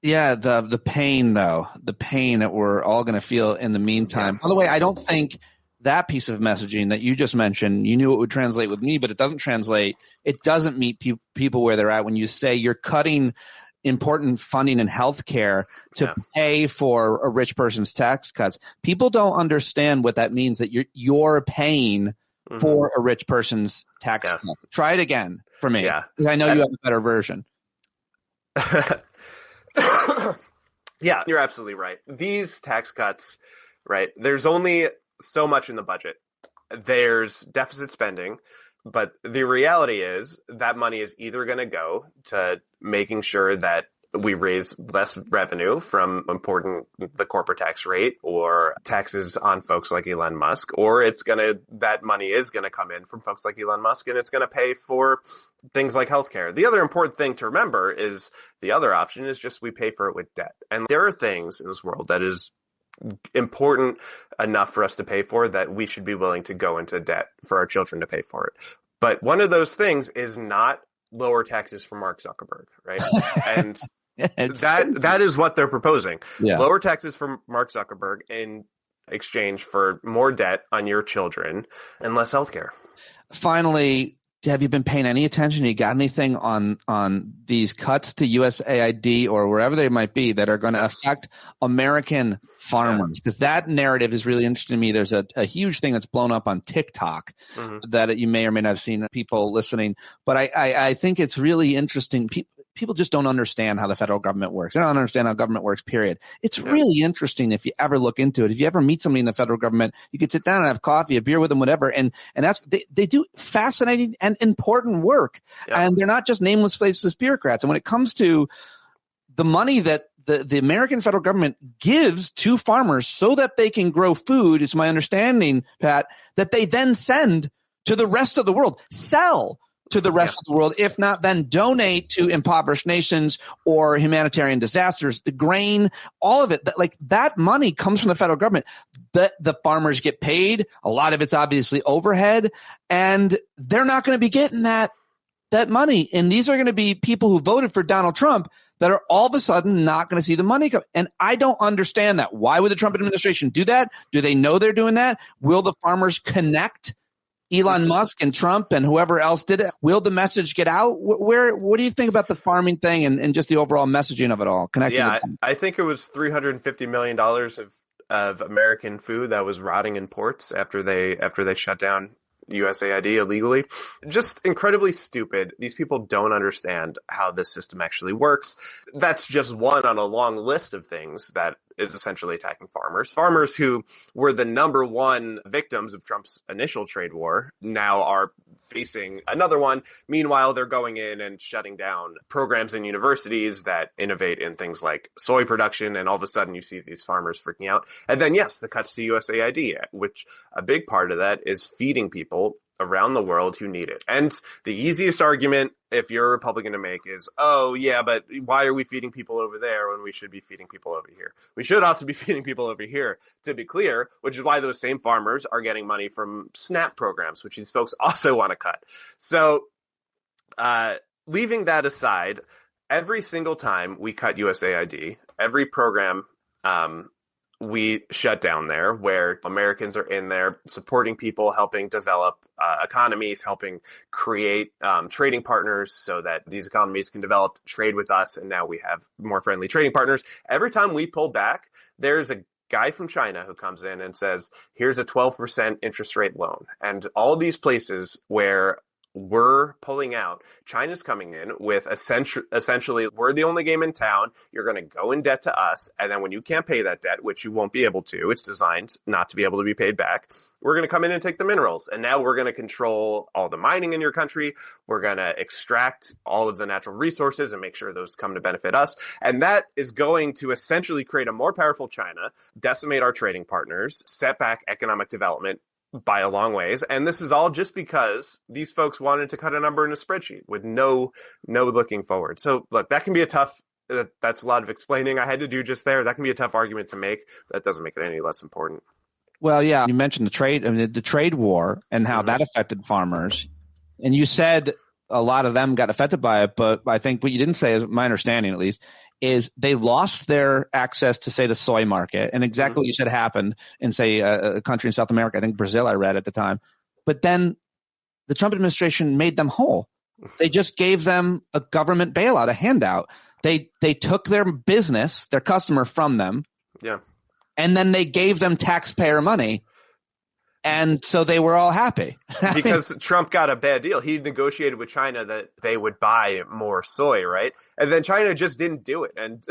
Yeah, the pain, though, the pain that we're all going to feel in the meantime. By the way, I don't think that piece of messaging that you just mentioned, you knew it would translate with me, but it doesn't translate. It doesn't meet people where they're at when you say you're cutting important funding in healthcare to pay for a rich person's tax cuts. People don't understand what that means, that you're paying for a rich person's tax cut. Try it again for me, because I know you have a better version. Yeah, you're absolutely right. These tax cuts, right, there's only so much in the budget. There's deficit spending, but the reality is that money is either going to go to making sure that we raise less revenue from the corporate tax rate or taxes on folks like Elon Musk, or that money is going to come in from folks like Elon Musk and it's going to pay for things like healthcare. The other important thing to remember is the other option is just we pay for it with debt. And there are things in this world that is important enough for us to pay for that we should be willing to go into debt for our children to pay for it. But one of those things is not lower taxes for Mark Zuckerberg, right? And that is what they're proposing. Lower taxes for Mark Zuckerberg in exchange for more debt on your children and less healthcare. Finally, have you been paying any attention? You got anything on these cuts to USAID or wherever they might be that are going to affect American farmers? Because that narrative is really interesting to me. There's a huge thing that's blown up on TikTok that you may or may not have seen, people listening. But I think it's really interesting. People just don't understand how the federal government works. They don't understand how government works, period. It's really interesting if you ever look into it. If you ever meet somebody in the federal government, you could sit down and have coffee, a beer with them, whatever. And that's, they do fascinating and important work. And they're not just nameless faceless bureaucrats. And when it comes to the money that the American federal government gives to farmers so that they can grow food, it's my understanding, Pat, that they then send to the rest of the world, sell to the rest of the world, if not then donate to impoverished nations or humanitarian disasters, the grain, all of it. That money comes from the federal government. The farmers get paid. A lot of it's obviously overhead, and they're not going to be getting that money. And these are going to be people who voted for Donald Trump that are all of a sudden not going to see the money come. And I don't understand that. Why would the Trump administration do that? Do they know they're doing that? Will the farmers connect Elon Musk and Trump and whoever else did it? Will the message get out? What do you think about the farming thing and just the overall messaging of it all? I think it was $350 million of American food that was rotting in ports after they shut down USAID illegally. Just incredibly stupid. These people don't understand how this system actually works. That's just one on a long list of things that is essentially attacking farmers. Farmers who were the number one victims of Trump's initial trade war now are facing another one. Meanwhile, they're going in and shutting down programs in universities that innovate in things like soy production, and all of a sudden you see these farmers freaking out. And then, yes, the cuts to USAID, which a big part of that is feeding people around the world who need it. And the easiest argument, if you're a Republican, to make is, oh, yeah, but why are we feeding people over there when we should be feeding people over here? We should also be feeding people over here, to be clear, which is why those same farmers are getting money from SNAP programs, which these folks also want to cut. So leaving that aside, every single time we cut USAID, every program we shut down there where Americans are in there supporting people, helping develop economies, helping create trading partners so that these economies can develop, trade with us, and now we have more friendly trading partners. Every time we pull back, there's a guy from China who comes in and says, here's a 12% interest rate loan. And all these places where we're pulling out, China's coming in with essentially, we're the only game in town. You're going to go in debt to us. And then when you can't pay that debt, which you won't be able to, it's designed not to be able to be paid back, we're going to come in and take the minerals. And now we're going to control all the mining in your country. We're going to extract all of the natural resources and make sure those come to benefit us. And that is going to essentially create a more powerful China, decimate our trading partners, set back economic development by a long ways. And this is all just because these folks wanted to cut a number in a spreadsheet with no looking forward. So look, that can be a tough, that's a lot of explaining I had to do just there. That can be a tough argument to make. That doesn't make it any less important. Well, yeah, you mentioned the trade war and how that affected farmers. And you said a lot of them got affected by it, but I think what you didn't say, is my understanding at least, is they lost their access to, say, the soy market. And exactly what you said happened in, say, a country in South America, I think Brazil, I read at the time. But then the Trump administration made them whole. They just gave them a government bailout, a handout. They took their business, their customer from them. Yeah. And then they gave them taxpayer money. And so they were all happy. Because Trump got a bad deal. He negotiated with China that they would buy more soy, right? And then China just didn't do it. And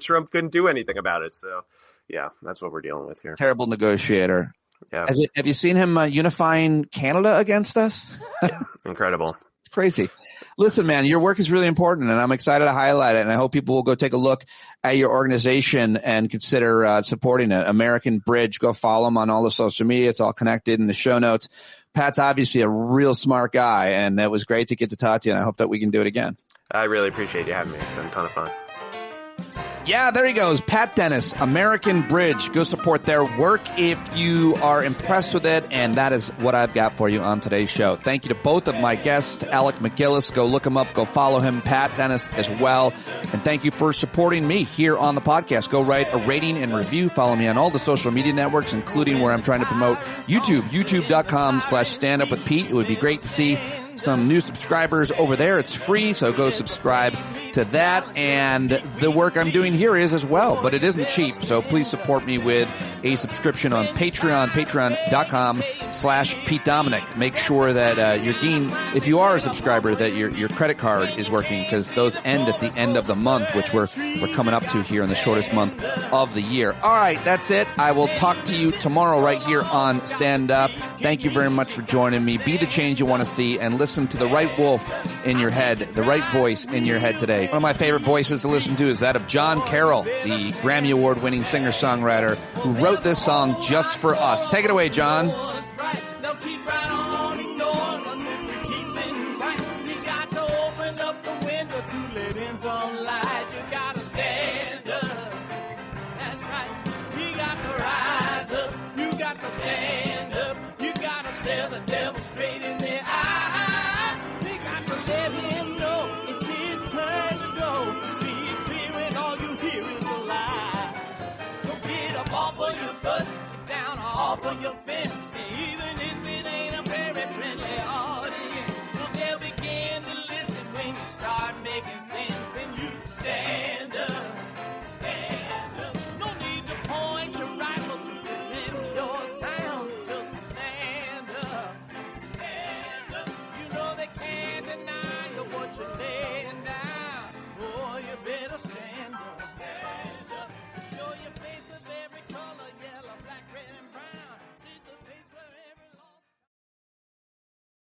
Trump couldn't do anything about it. So, yeah, that's what we're dealing with here. Terrible negotiator. Yeah. Have you seen him unifying Canada against us? Yeah, incredible. It's crazy. Listen, man, your work is really important, and I'm excited to highlight it, and I hope people will go take a look at your organization and consider supporting it. American Bridge, go follow them on all the social media. It's all connected in the show notes. Pat's obviously a real smart guy, and it was great to get to talk to you, and I hope that we can do it again. I really appreciate you having me. It's been a ton of fun. Yeah, there he goes. Pat Dennis, American Bridge. Go support their work if you are impressed with it. And that is what I've got for you on today's show. Thank you to both of my guests, Alec MacGillis. Go look him up. Go follow him. Pat Dennis as well. And thank you for supporting me here on the podcast. Go write a rating and review. Follow me on all the social media networks, including where I'm trying to promote YouTube, youtube.com/standupwithpete. It would be great to see some new subscribers over there. It's free, so go subscribe to that. And the work I'm doing here is as well, but it isn't cheap. So please support me with a subscription on Patreon, patreon.com/Pete Dominic. Make sure that you're getting, if you are a subscriber, that your credit card is working, because those end at the end of the month, which we're coming up to here in the shortest month of the year. All right, that's it. I will talk to you tomorrow right here on Stand Up. Thank you very much for joining me. Be the change you want to see, and listen to the right wolf in your head, the right voice in your head today. One of my favorite voices to listen to is that of John Carroll, the Grammy Award-winning singer-songwriter who wrote this song just for us. Take it away, John. Off your fence, even if it ain't a very friendly audience, they'll begin to listen when you start making sense.